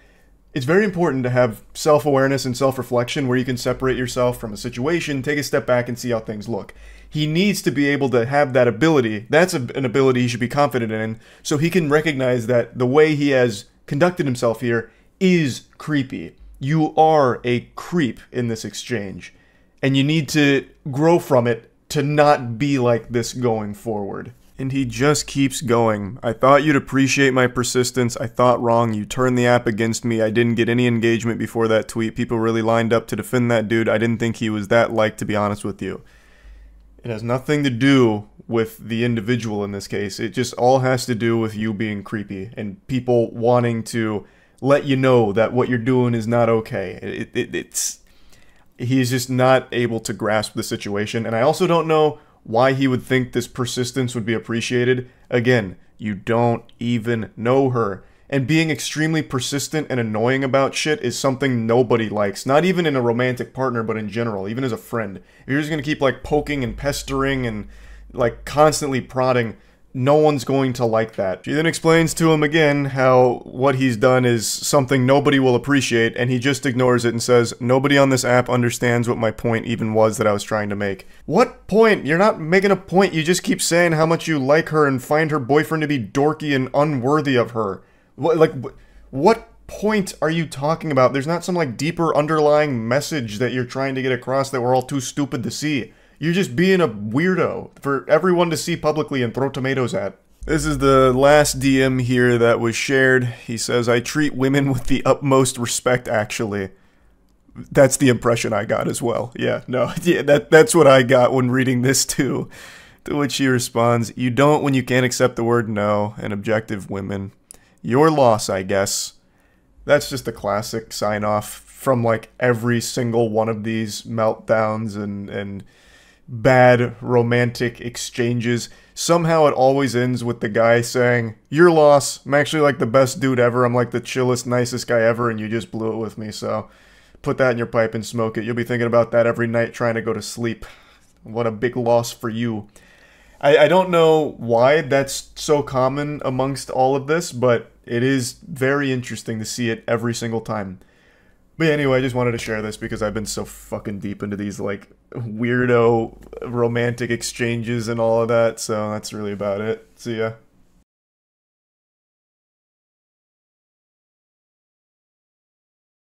It's very important to have self-awareness and self-reflection where you can separate yourself from a situation, take a step back, and see how things look. He needs to be able to have that ability. That's an ability he should be confident in, so he can recognize that the way he has conducted himself here is creepy. You are a creep in this exchange, and you need to grow from it to not be like this going forward. And he just keeps going. I thought you'd appreciate my persistence. I thought wrong. You turned the app against me. I didn't get any engagement before that tweet. People really lined up to defend that dude. I didn't think he was that liked, to be honest with you. It has nothing to do with the individual in this case. It just all has to do with you being creepy and people wanting to let you know that what you're doing is not okay. He's just not able to grasp the situation. And I also don't know why he would think this persistence would be appreciated. Again, you don't even know her. And being extremely persistent and annoying about shit is something nobody likes. Not even in a romantic partner, but in general, even as a friend. If you're just gonna keep, like, poking and pestering and, like, constantly prodding, no one's going to like that. She then explains to him again how what he's done is something nobody will appreciate, and he just ignores it and says, nobody on this app understands what my point even was that I was trying to make. What point? You're not making a point. You just keep saying how much you like her and find her boyfriend to be dorky and unworthy of her. What point are you talking about? There's not some, like, deeper underlying message that you're trying to get across that we're all too stupid to see. You're just being a weirdo for everyone to see publicly and throw tomatoes at. This is the last DM here that was shared. He says, I treat women with the utmost respect, actually. That's the impression I got as well. Yeah, no, yeah, that's what I got when reading this too. To which he responds, you don't when you can't accept the word no and objective women. Your loss, I guess. That's just a classic sign-off from, like, every single one of these meltdowns and bad romantic exchanges. Somehow it always ends with the guy saying, your loss, I'm actually, like, the best dude ever, I'm, like, the chillest, nicest guy ever, and you just blew it with me, so put that in your pipe and smoke it. You'll be thinking about that every night trying to go to sleep. What a big loss for you. I don't know why that's so common amongst all of this, but it is very interesting to see it every single time. But anyway, I just wanted to share this because I've been so fucking deep into these, like, weirdo romantic exchanges and all of that, so that's really about it. See ya.